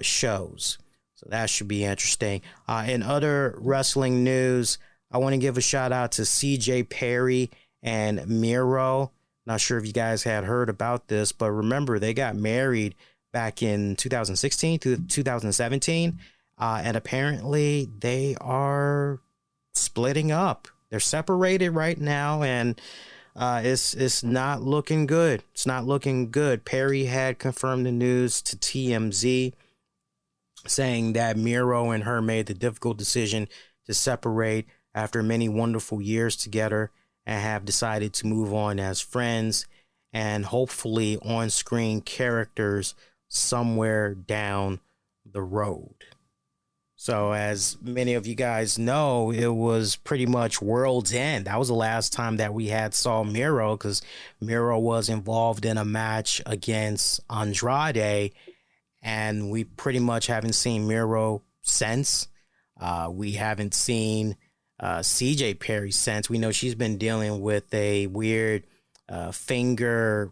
shows. So that should be interesting. In other wrestling news, I want to give a shout out to CJ Pery and Miro. Not sure if you guys had heard about this, but remember, they got married back in 2016 to 2017. And apparently they are splitting up. They're separated right now, and it's not looking good. It's not looking good. Pery had confirmed the news to TMZ, saying that Miro and her made the difficult decision to separate after many wonderful years together and have decided to move on as friends and hopefully on-screen characters somewhere down the road. So as many of you guys know, it was pretty much World's End. That was the last time that we saw Miro, because Miro was involved in a match against Andrade, and we pretty much haven't seen Miro since. We haven't seen CJ Pery since. We know she's been dealing with a weird finger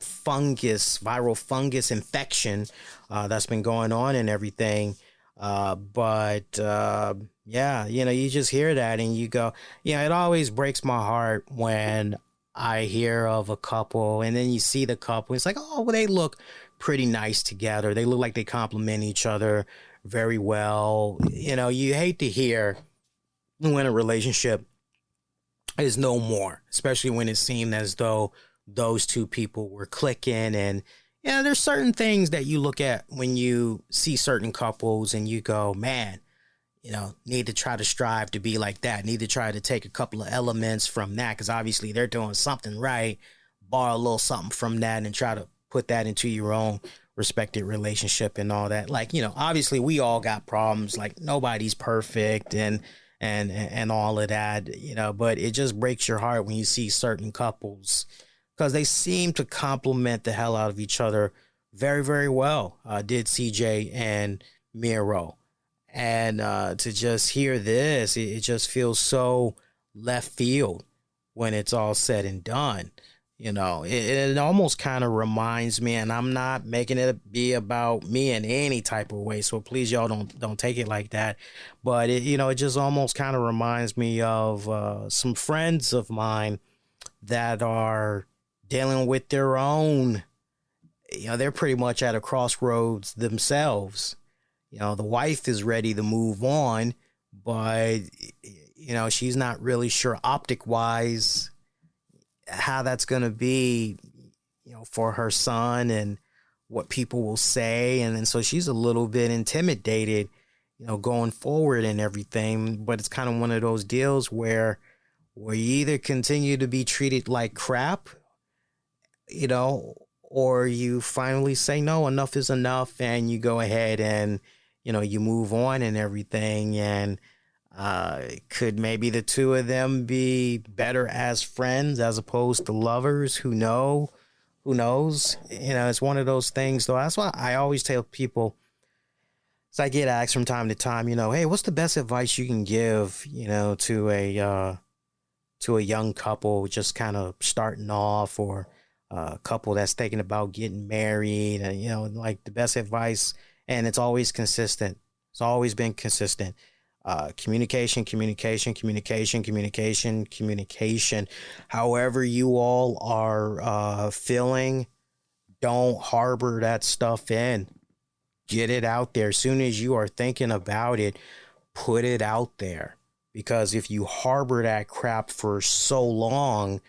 viral fungus infection that's been going on and everything. But you just hear that and you go, it always breaks my heart when I hear of a couple and then you see the couple. It's like, oh, well, they look pretty nice together. They look like they complement each other very well. You hate to hear when a relationship is no more, especially when it seemed as though those two people were clicking. And there's certain things that you look at when you see certain couples and you go, man, need to try to strive to be like that. Need to try to take a couple of elements from that, because obviously they're doing something right. Borrow a little something from that and try to put that into your own respected relationship and all that. Like, obviously we all got problems. Like, nobody's perfect and all of that, but it just breaks your heart when you see certain couples, because they seem to complement the hell out of each other very, very well. Did CJ and Miro. And to just hear this, it just feels so left field when it's all said and done. It almost kind of reminds me, and I'm not making it be about me in any type of way, so please, y'all don't take it like that. But it just almost kind of reminds me of some friends of mine that are dealing with their own, they're pretty much at a crossroads themselves. The wife is ready to move on, but, she's not really sure optic wise how that's going to be, for her son and what people will say. And so she's a little bit intimidated, going forward and everything. But it's kind of one of those deals where you either continue to be treated like crap, or you finally say, no, enough is enough. And you go ahead and, you move on and everything. And could maybe the two of them be better as friends as opposed to lovers? Who knows? It's one of those things, though. That's why I always tell people, so I get asked from time to time, hey, what's the best advice you can give, to a young couple just kind of starting off, or a couple that's thinking about getting married, and, like the best advice, and it's always consistent. It's always been consistent. Communication. However you all are feeling, don't harbor that stuff in. Get it out there. As soon as you are thinking about it, put it out there. Because if you harbor that crap for so long,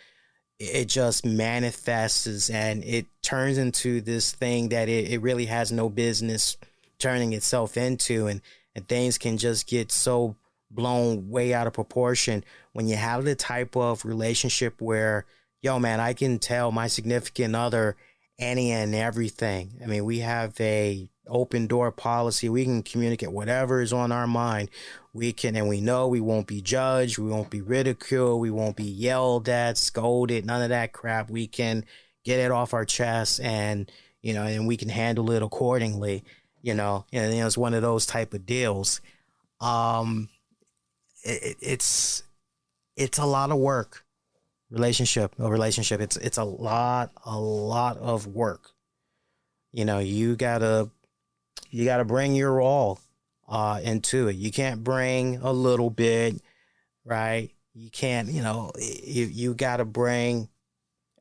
it just manifests and it turns into this thing that it really has no business turning itself into. And things can just get so blown way out of proportion when you have the type of relationship where, yo, man, I can tell my significant other any and everything. I mean, we have a open door policy. We can communicate whatever is on our mind. We can, and we know we won't be judged. We won't be ridiculed. We won't be yelled at, scolded, none of that crap. We can get it off our chest and, and we can handle it accordingly, and it's one of those type of deals. It's a lot of work. Relationship. It's a lot of work. You gotta bring your all into it. You can't bring a little bit, right? You can't, you gotta bring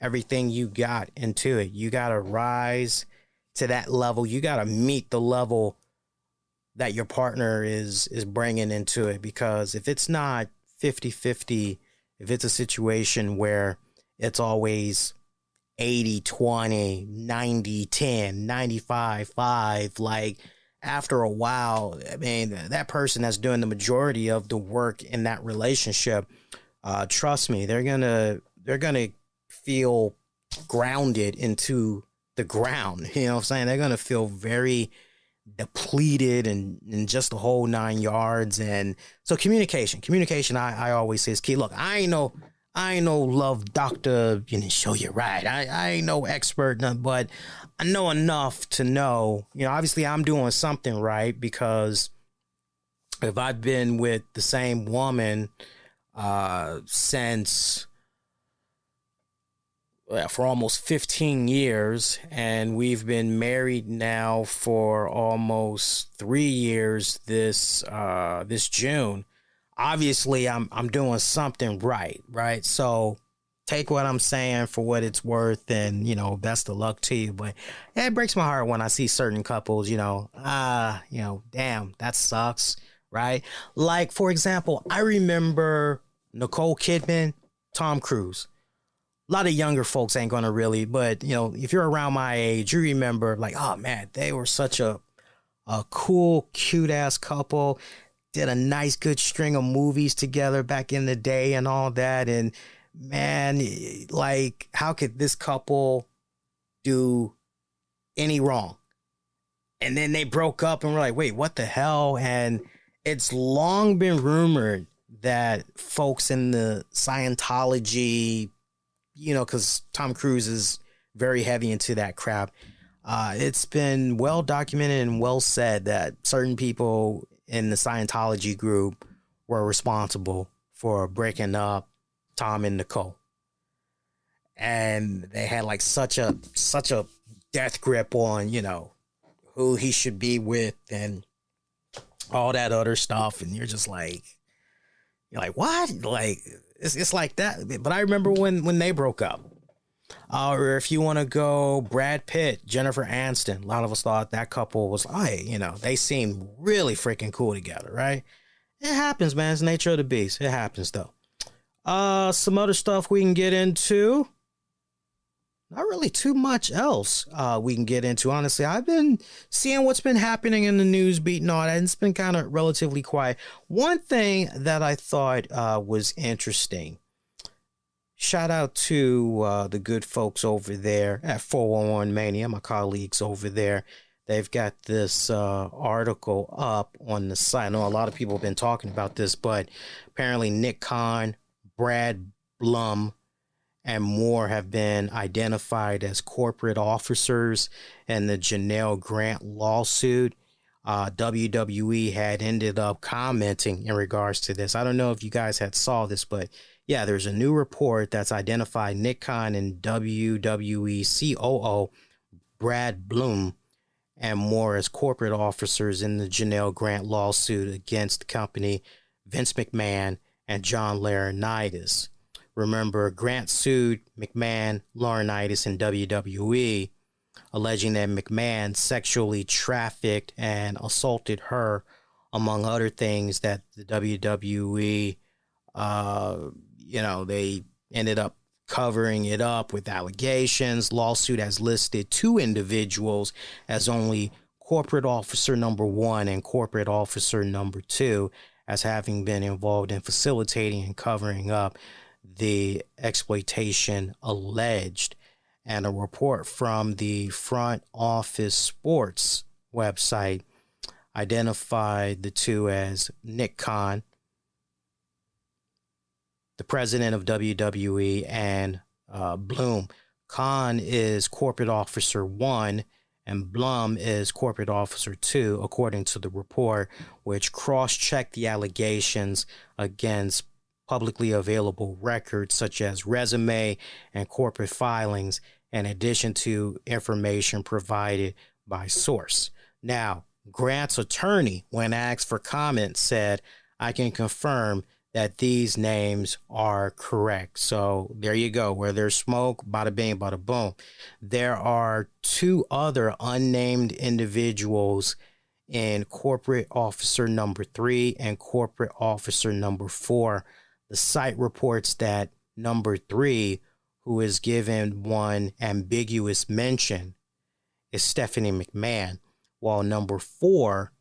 everything you got into it. You gotta rise to that level. You gotta meet the level that your partner is bringing into it. Because if it's not 50-50, if it's a situation where it's always 80-20, 90-10, 95-5, like after a while, I mean, that person that's doing the majority of the work in that relationship, trust me, they're gonna feel grounded into the ground. You know what I'm saying? They're gonna feel very depleted and just the whole 9 yards. And so communication I always say is key. Look, I ain't no love doctor, show you right. I ain't no expert, but I know enough to know, obviously I'm doing something right, because if I've been with the same woman since for almost 15 years, and we've been married now for almost 3 years this June. Obviously, I'm doing something right? So take what I'm saying for what it's worth, and, best of luck to you. But it breaks my heart when I see certain couples, damn, that sucks, right? Like, for example, I remember Nicole Kidman, Tom Cruise. A lot of younger folks ain't gonna really, but if you're around my age, you remember, like, oh man, they were such a cool, cute ass couple. Did a nice, good string of movies together back in the day and all that. And man, like, how could this couple do any wrong? And then they broke up, and we're like, wait, what the hell? And it's long been rumored that folks in the Scientology, because Tom Cruise is very heavy into that crap. It's been well documented and well said that certain people in the Scientology group were responsible for breaking up Tom and Nicole. And they had like such a death grip on, who he should be with and all that other stuff. And you're like, what? Like, it's like that. But I remember when they broke up. Or if you want to go Brad Pitt, Jennifer Aniston, a lot of us thought that couple was, they seem really freaking cool together, right? It happens, man. It's the nature of the beast. It happens, though. Some other stuff we can get into. Not really too much else we can get into, honestly. I've been seeing what's been happening in the news beat and all that, and it's been kind of relatively quiet. One thing that I thought was interesting, shout out to the good folks over there at 411 Mania, my colleagues over there. They've got this article up on the site. I know a lot of people have been talking about this, but apparently Nick Khan, Brad Blum, and more have been identified as corporate officers in the Janel Grant lawsuit. WWE had ended up commenting in regards to this. I don't know if you guys had saw this, but yeah, there's a new report that's identified Nick Khan and WWE COO Brad Blum and more as corporate officers in the Janel Grant lawsuit against the company, Vince McMahon and John Laurinaitis. Remember, Grant sued McMahon, Laurinaitis, and WWE, alleging that McMahon sexually trafficked and assaulted her, among other things that the WWE, they ended up covering it up with allegations. Lawsuit has listed two individuals as only corporate officer number 1 and corporate officer number 2 as having been involved in facilitating and covering up the exploitation alleged. And a report from the Front Office Sports website identified the two as Nick Khan, the president of WWE, and Blum. Khan is corporate officer 1 and Blum is corporate officer 2, according to the report, which cross-checked the allegations against publicly available records such as resume and corporate filings, in addition to information provided by source. Now, Grant's attorney, when asked for comment, said, "I can confirm that these names are correct." So there you go. Where there's smoke, bada bing, bada boom. There are two other unnamed individuals in corporate officer number 3 and corporate officer number 4. The site reports that number 3, who is given one ambiguous mention, is Stephanie McMahon, while number 4,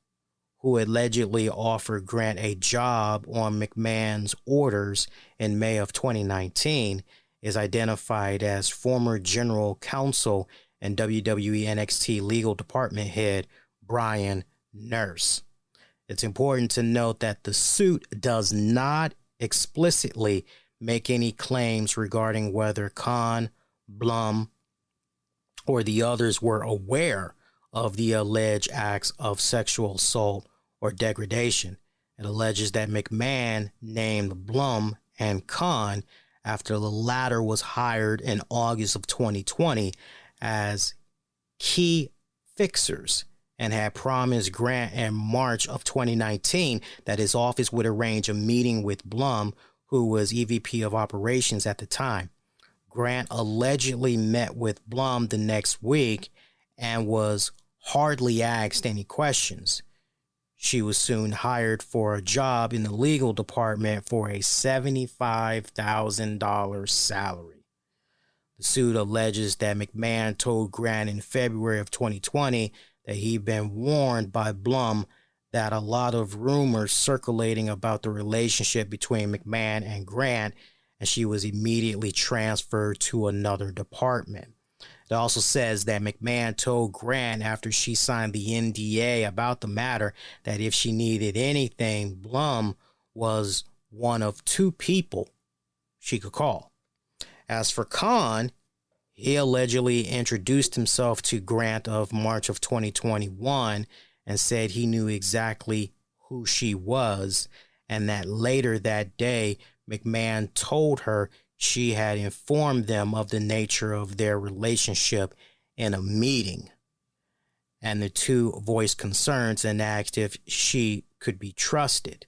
who allegedly offered Grant a job on McMahon's orders in May of 2019, is identified as former general counsel and WWE NXT legal department head Brian Nurse. It's important to note that the suit does not explicitly make any claims regarding whether Khan, Blum, or the others were aware of the alleged acts of sexual assault or degradation. It alleges that McMahon named Blum and Khan after the latter was hired in August of 2020 as key fixers and had promised Grant in March of 2019 that his office would arrange a meeting with Blum, who was EVP of operations at the time. Grant allegedly met with Blum the next week and was hardly asked any questions. She was soon hired for a job in the legal department for a $75,000 salary. The suit alleges that McMahon told Grant in February of 2020 that he'd been warned by Blum that a lot of rumors circulating about the relationship between McMahon and Grant, and she was immediately transferred to another department. It also says that McMahon told Grant after she signed the NDA about the matter that if she needed anything, Blum was one of 2 people she could call. As for Khan, he allegedly introduced himself to Grant of March of 2021 and said he knew exactly who she was, and that later that day, McMahon told her she had informed them of the nature of their relationship in a meeting. And the two voiced concerns and asked if she could be trusted.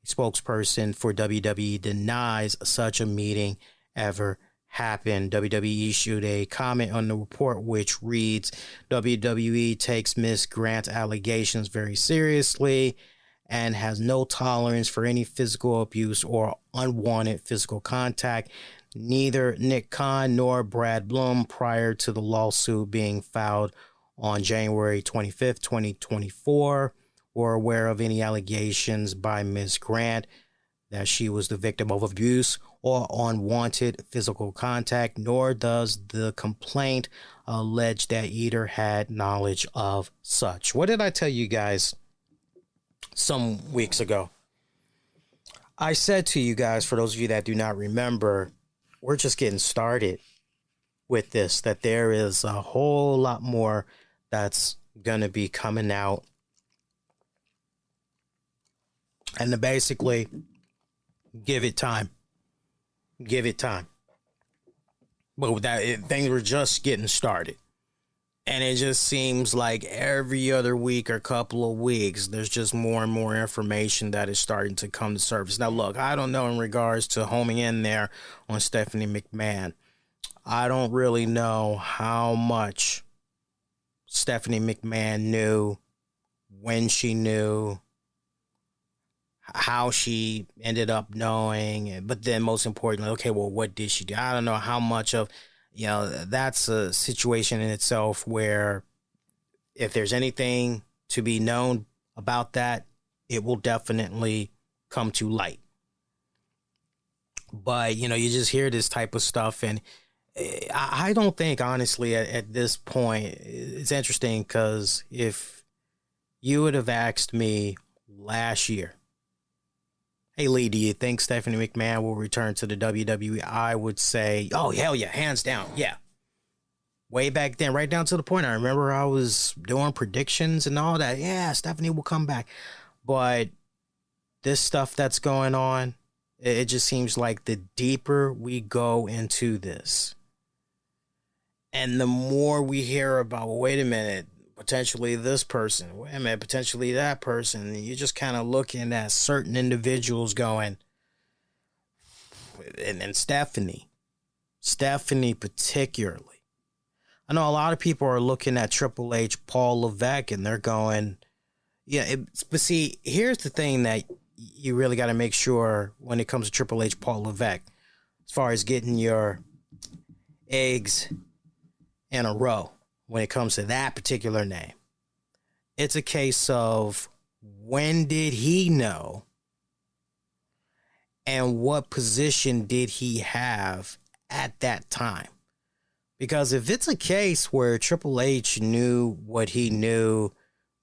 A spokesperson for WWE denies such a meeting ever happened. WWE issued a comment on the report which reads, WWE takes Ms. Grant's allegations very seriously and has no tolerance for any physical abuse or unwanted physical contact. Neither Nick Khan nor Brad Blum, prior to the lawsuit being filed on January 25th, 2024, were aware of any allegations by Ms. Grant that she was the victim of abuse or unwanted physical contact, nor does the complaint allege that either had knowledge of such. What did I tell you guys some weeks ago? I said to you guys, for those of you that do not remember, we're just getting started with this, that there is a whole lot more that's going to be coming out. And to basically give it time. Give it time. But things were just getting started. And it just seems like every other week or couple of weeks, there's just more and more information that is starting to come to surface. Now, look, I don't know in regards to homing in there on Stephanie McMahon. I don't really know how much Stephanie McMahon knew, when she knew, how she ended up knowing. But then most importantly, okay, well, what did she do? I don't know how much of, that's a situation in itself where if there's anything to be known about that, it will definitely come to light. But, you just hear this type of stuff, and I don't think, honestly, at this point, it's interesting because if you would have asked me last year, hey, Lee, do you think Stephanie McMahon will return to the WWE? I would say, oh, hell yeah, hands down, yeah. Way back then, right down to the point, I remember I was doing predictions and all that. Yeah, Stephanie will come back. But this stuff that's going on, it just seems like the deeper we go into this, and the more we hear about, well, wait a minute, potentially this person, wait a minute, potentially that person, you're just kind of looking at certain individuals going, and Stephanie particularly. I know a lot of people are looking at Triple H, Paul Levesque, and they're going, but see, here's the thing that you really got to make sure when it comes to Triple H, Paul Levesque, as far as getting your eggs in a row when it comes to that particular name. It's a case of when did he know and what position did he have at that time? Because if it's a case where Triple H knew what he knew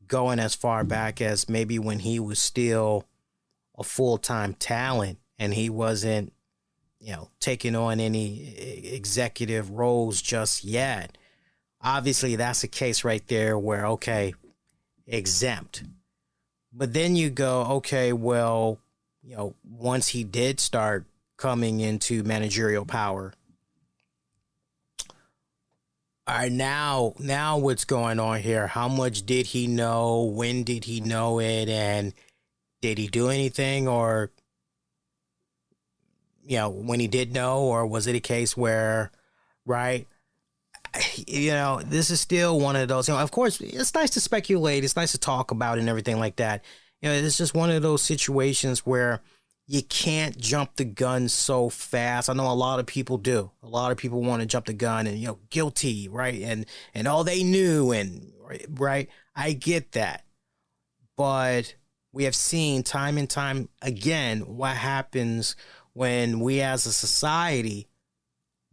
going as far back as maybe when he was still a full-time talent and he wasn't, taking on any executive roles just yet, obviously that's a case right there where, okay, exempt. But then you go, okay, well, once he did start coming into managerial power, all right, now what's going on here? How much did he know? When did he know it? And did he do anything? Or, when he did know, or was it a case where, right? This is still one of those, of course, it's nice to speculate. It's nice to talk about it and everything like that. It's just one of those situations where you can't jump the gun so fast. I know a lot of people do. A lot of people want to jump the gun and, guilty, right? And all they knew, and right. I get that. But we have seen time and time again what happens when we as a society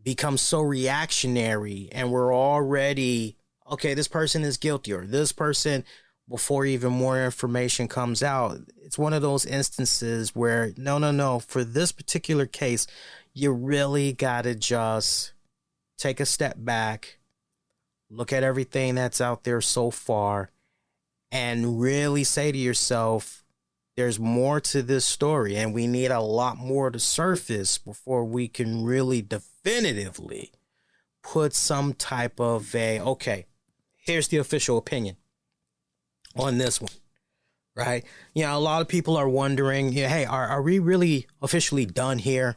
become so reactionary and we're already, okay, this person is guilty, or this person, before even more information comes out. It's one of those instances where, no, for this particular case, you really got to just take a step back, look at everything that's out there so far, and really say to yourself, there's more to this story, and we need a lot more to surface before we can really definitively put some type of okay, here's the official opinion on this one, right? A lot of people are wondering, hey, are we really officially done here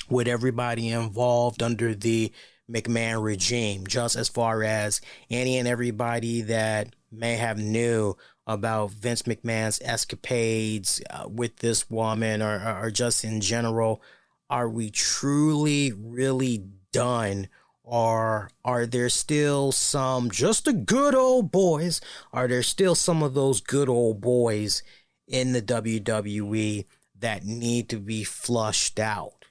with everybody involved under the McMahon regime, just as far as any and everybody that may have knew about Vince McMahon's escapades with this woman, or just in general? Are we truly, really done? Or are there still some, just the good old boys? Are there still some of those good old boys in the WWE that need to be flushed out?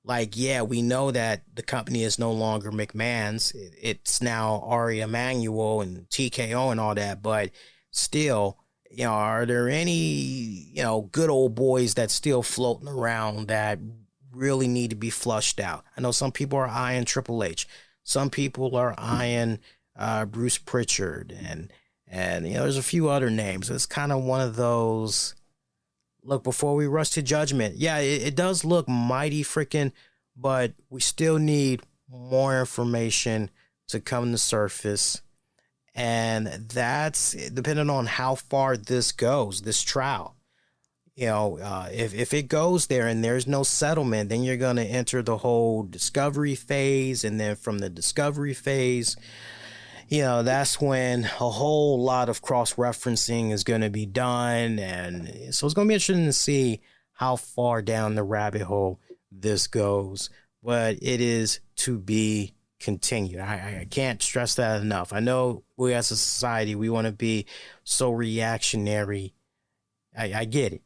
Like, yeah, we know that the company is no longer McMahon's. It's now Ari Emanuel and TKO and all that. But still, are there any, good old boys that's still floating around that really need to be flushed out? I know some people are eyeing Triple H. Some people are eyeing Bruce Pritchard, and there's a few other names. It's kind of one of those, look, before we rush to judgment, yeah, it does look mighty freaking, but we still need more information to come to surface. And that's depending on how far this goes, this trial. If it goes there and there's no settlement, then you're going to enter the whole discovery phase. And then from the discovery phase, that's when a whole lot of cross-referencing is going to be done. And so it's going to be interesting to see how far down the rabbit hole this goes. But it is to be continued. I can't stress that enough. I know we as a society, we want to be so reactionary. I get it.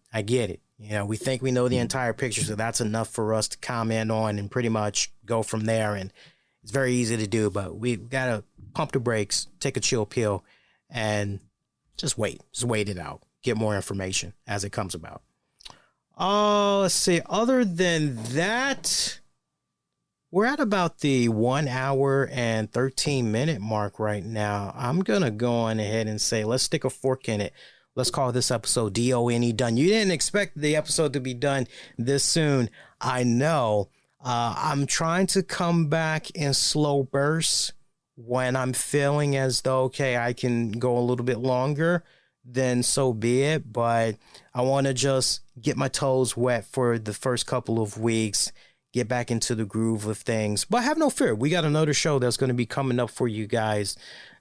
We think we know the entire picture, so that's enough for us to comment on and pretty much go from there. And it's very easy to do, but we got to pump the brakes, take a chill pill, and just wait it out. Get more information as it comes about. Let's see. Other than that, we're at about the 1 hour and 13 minute mark right now. I'm going to go on ahead and say, let's stick a fork in it. Let's call this episode DONE done. You didn't expect the episode to be done this soon. I know. I'm trying to come back in slow bursts when I'm feeling as though, okay, I can go a little bit longer, then so be it. But I want to just get my toes wet for the first couple of weeks, get back into the groove of things. But have no fear. We got another show that's going to be coming up for you guys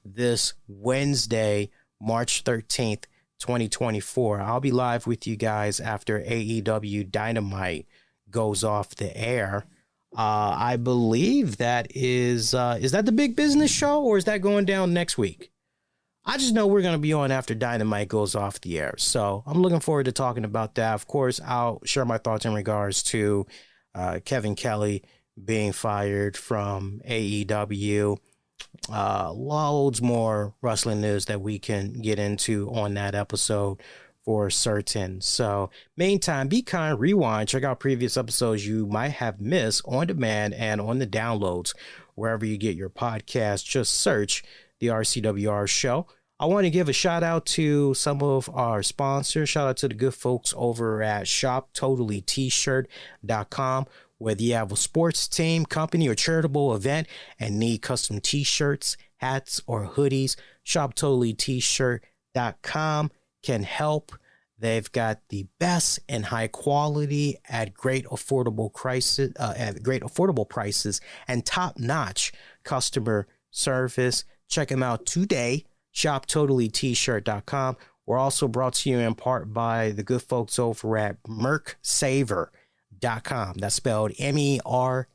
this Wednesday, March 13th, 2024. I'll be live with you guys after AEW Dynamite goes off the air. I believe that is that the big business show, or is that going down next week? I just know we're going to be on after Dynamite goes off the air. So I'm looking forward to talking about that. Of course, I'll share my thoughts in regards to Kevin Kelly being fired from AEW. Loads more wrestling news that we can get into on that episode for certain. So meantime, be kind, rewind, check out previous episodes you might have missed on demand and on the downloads wherever you get your podcast. Just search the RCWR show. I want to give a shout out to some of our sponsors. Shout out to the good folks over at shoptotallyt-shirt.com. Whether you have a sports team, company, or charitable event and need custom t-shirts, hats, or hoodies, shoptotallyt-shirt.com can help. They've got the best and high quality at great affordable prices and top-notch customer service. Check them out today. ShopTotallyT-shirt.com. We're also brought to you in part by the good folks over at MercSaver.com. That's spelled MERCSAVER.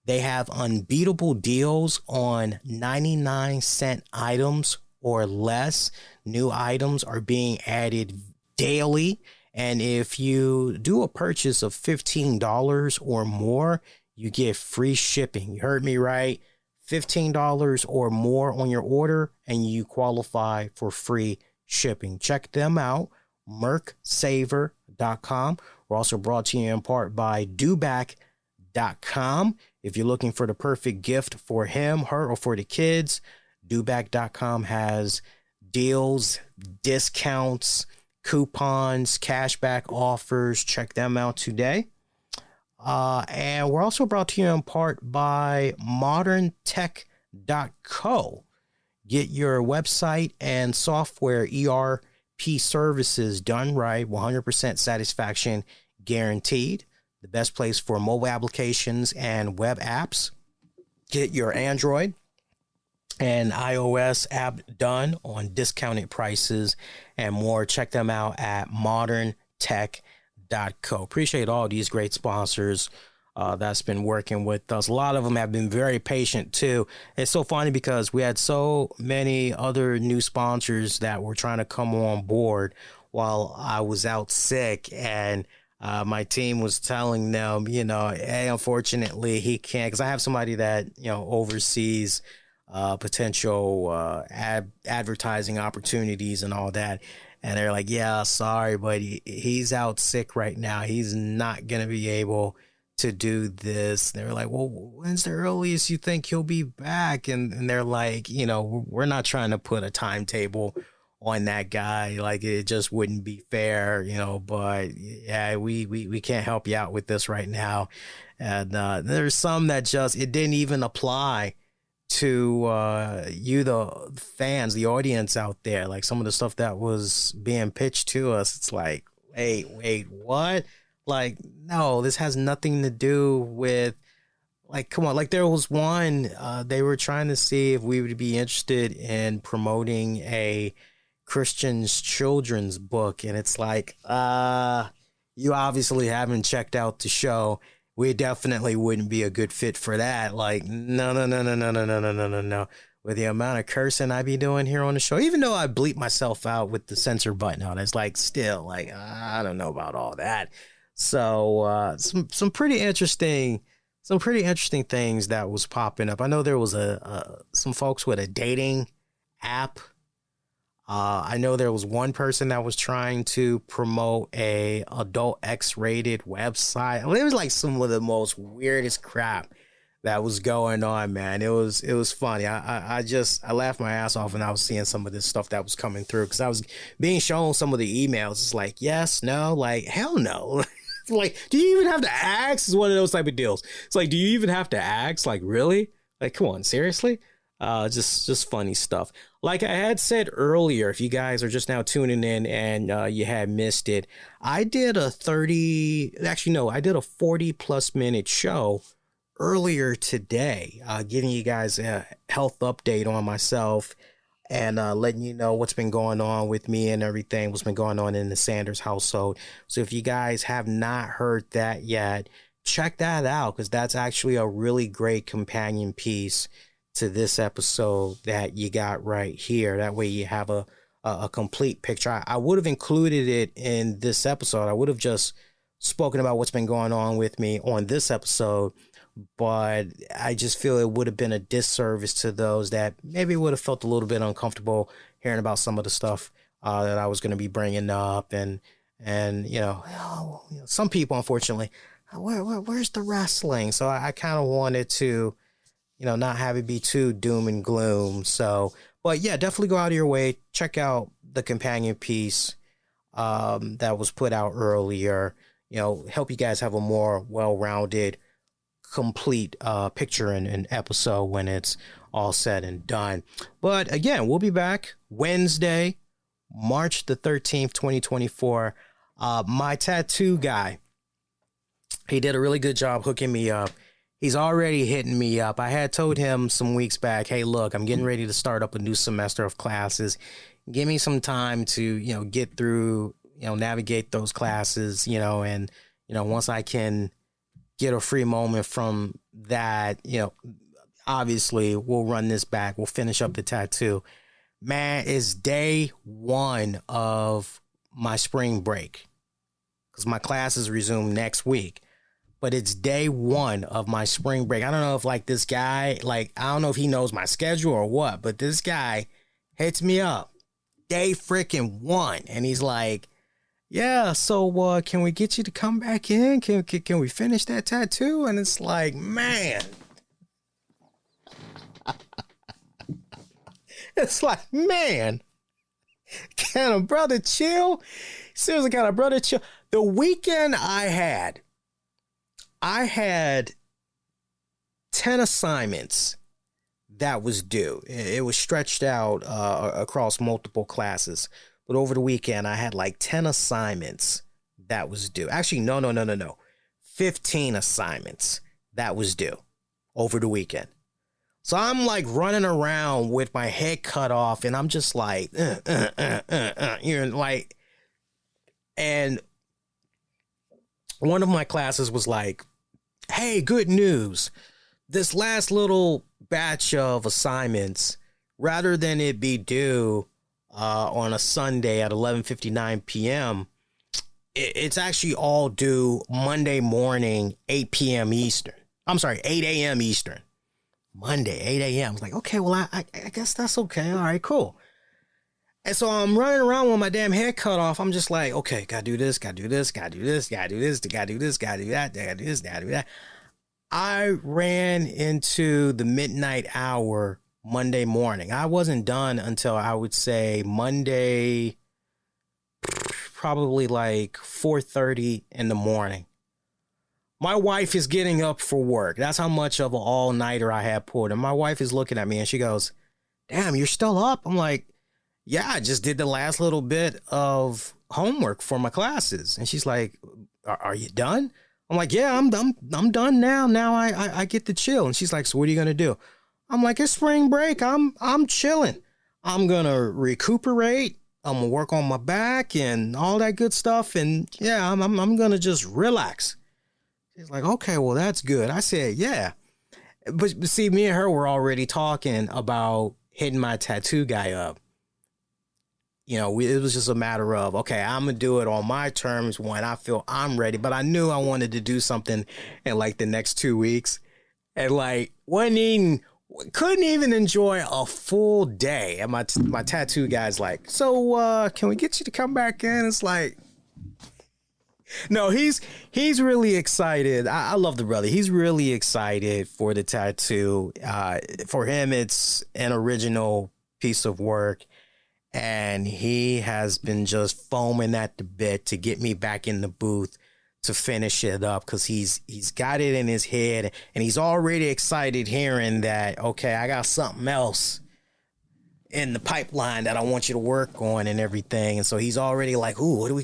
They have unbeatable deals on 99-cent items or less. New items are being added daily. And if you do a purchase of $15 or more, you get free shipping. You heard me right. $15 or more on your order, and you qualify for free shipping. Check them out. MercSaver.com. We're also brought to you in part by Dewback.com. If you're looking for the perfect gift for him, her, or for the kids, Dewback.com has deals, discounts, coupons, cashback offers. Check them out today. And we're also brought to you in part by ModernTech.co. Get your website and software ERP services done right, 100% satisfaction guaranteed. The best place for mobile applications and web apps. Get your Android and iOS app done on discounted prices and more. Check them out at ModernTech.co. Appreciate all these great sponsors that's been working with us. A lot of them have been very patient too. It's so funny because we had so many other new sponsors that were trying to come on board while I was out sick, and my team was telling them, hey, unfortunately he can't, because I have somebody that oversees potential advertising opportunities and all that. And they're like, yeah, sorry, but he's out sick right now. He's not going to be able to do this. They were like, well, when's the earliest you think he'll be back? And they're like, we're not trying to put a timetable on that guy. Like, it just wouldn't be fair, you know, but yeah, we can't help you out with this right now. And there's some that just, it didn't even apply to you, the fans, the audience out there. Like, some of the stuff that was being pitched to us, it's like, wait, what? Like, no, this has nothing to do with, like, come on. Like, there was one, they were trying to see if we would be interested in promoting a Christian's children's book, and it's like, you obviously haven't checked out the show. We definitely wouldn't be a good fit for that. Like, no. With the amount of cursing I be doing here on the show, even though I bleep myself out with the censor button on, it's like, still, like, I don't know about all that. So some pretty interesting things that was popping up. I know there was some folks with a dating app. I know there was one person that was trying to promote a adult X-rated website. I mean, it was like some of the most weirdest crap that was going on, man. It was funny. I laughed my ass off when I was seeing some of this stuff that was coming through, because I was being shown some of the emails. It's like, yes, no, like, hell no. Like, do you even have to ask? It's one of those type of deals. It's like, do you even have to ask? Like, really? Like, come on, seriously? Just funny stuff. Like I had said earlier, if you guys are just now tuning in and you had missed it, I did a 40 plus minute show earlier today, giving you guys a health update on myself and letting you know what's been going on with me and everything, what's been going on in the Sanders household. So if you guys have not heard that yet, check that out, because that's actually a really great companion piece to this episode that you got right here. That way you have a complete picture. I would have included it in this episode. I would have just spoken about what's been going on with me on this episode, but I just feel it would have been a disservice to those that maybe would have felt a little bit uncomfortable hearing about some of the stuff that I was going to be bringing up. And some people, unfortunately, where's the wrestling? So I kind of wanted to, not have it be too doom and gloom. So, but yeah, definitely go out of your way. Check out the companion piece that was put out earlier. Help you guys have a more well-rounded, complete picture and episode when it's all said and done. But again, we'll be back Wednesday, March the 13th, 2024. My tattoo guy, he did a really good job hooking me up. He's already hitting me up. I had told him some weeks back, hey, look, I'm getting ready to start up a new semester of classes. Give me some time to, get through, navigate those classes, and, once I can get a free moment from that, obviously we'll run this back. We'll finish up the tattoo. Man, it's day one of my spring break, because my classes resume next week. But it's day one of my spring break. I don't know if this guy, I don't know if he knows my schedule or what, but this guy hits me up day freaking one. And he's like, yeah, so can we get you to come back in? Can we finish that tattoo? And it's like, man. It's like, man. Can a brother chill? Seriously, can a brother chill? The weekend I had 10 assignments that was due. It was stretched out across multiple classes. But over the weekend, I had 10 assignments that was due. Actually, no. 15 assignments that was due over the weekend. So I'm running around with my head cut off, and I'm just and one of my classes was hey, good news. This last little batch of assignments, rather than it be due on a Sunday at 11:59 p.m., it's actually all due Monday morning, 8 p.m. Eastern. I'm sorry, 8 a.m. Eastern. Monday, 8 a.m. I was like, okay, well, I guess that's okay. All right, cool. And so I'm running around with my damn head cut off. I'm just like, okay, gotta do this, gotta do this, gotta do this, gotta do this, gotta do this, gotta do that, gotta do this, gotta do that. I ran into the midnight hour Monday morning. I wasn't done until I would say Monday, probably like 4:30 in the morning. My wife is getting up for work. That's how much of an all-nighter I had pulled. And my wife is looking at me and she goes, damn, you're still up? I'm like, yeah, I just did the last little bit of homework for my classes. And she's like, are you done? I'm like, yeah, I'm done now. Now I get to chill. And she's like, so what are you going to do? I'm like, it's spring break. I'm chilling. I'm going to recuperate. I'm going to work on my back and all that good stuff. And yeah, I'm going to just relax. She's like, okay, well, that's good. I said, yeah. But see, me and her were already talking about hitting my tattoo guy up. You know, it was just a matter of, okay, I'm going to do it on my terms when I feel I'm ready. But I knew I wanted to do something in like the next 2 weeks. And like, couldn't even enjoy a full day. And my tattoo guy's like, so can we get you to come back in? It's like, no, he's really excited. I love the brother. He's really excited for the tattoo. For him, it's an original piece of work. And he has been just foaming at the bit to get me back in the booth to finish it up, because he's got it in his head and he's already excited hearing that, okay, I got something else in the pipeline that I want you to work on and everything. And so he's already like, ooh, what are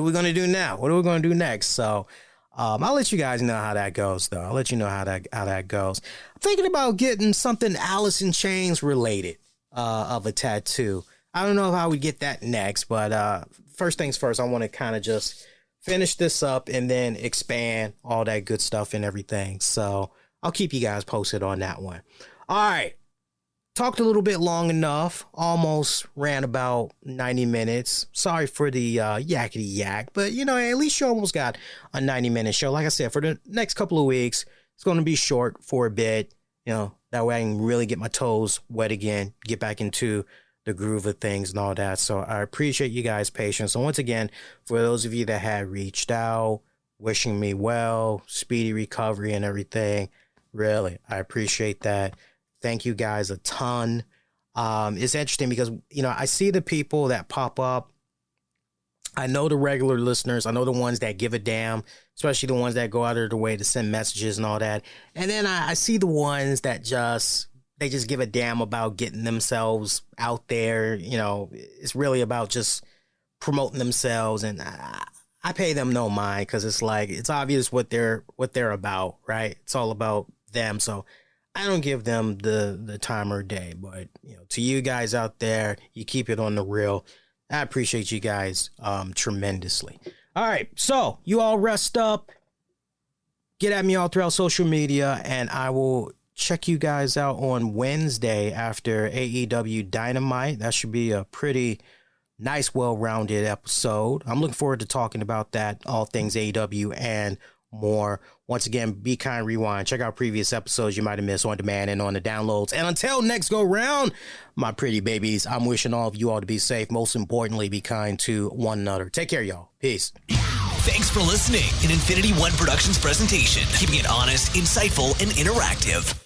we going to do now? What are we going to do next? So I'll let you guys know how that goes, though. I'll let you know how that goes. I'm thinking about getting something Alice in Chains related of a tattoo. I don't know how we get that next, but first things first, I want to kind of just finish this up and then expand all that good stuff and everything. So I'll keep you guys posted on that one. All right. Talked a little bit long enough. Almost ran about 90 minutes. Sorry for the yakety yak, but you know, at least you almost got a 90-minute show. Like I said, for the next couple of weeks, it's going to be short for a bit. You know, that way I can really get my toes wet again, get back into the groove of things and all that. So I appreciate you guys' patience. So once again, for those of you that had reached out, wishing me well, speedy recovery and everything, really, I appreciate that. Thank you guys a ton. It's interesting because, you know, I see the people that pop up. I know the regular listeners. I know the ones that give a damn, especially the ones that go out of their way to send messages and all that. And then I see the ones that just give a damn about getting themselves out there. You know, it's really about just promoting themselves. And I pay them no mind, because it's like, it's obvious what they're about, right? It's all about them. So I don't give them the time or day. But, you know, to you guys out there, you keep it on the real. I appreciate you guys tremendously. All right. So you all rest up. Get at me all throughout social media, and I will check you guys out on Wednesday after AEW Dynamite. That should be a pretty nice, well-rounded episode. I'm looking forward to talking about that, all things AEW and more. Once again, be kind, rewind. Check out previous episodes you might have missed on demand and on the downloads. And until next go round, my pretty babies, I'm wishing all of you all to be safe. Most importantly, be kind to one another. Take care, y'all. Peace. Thanks for listening. An Infinity One Productions presentation, keeping it honest, insightful, and interactive.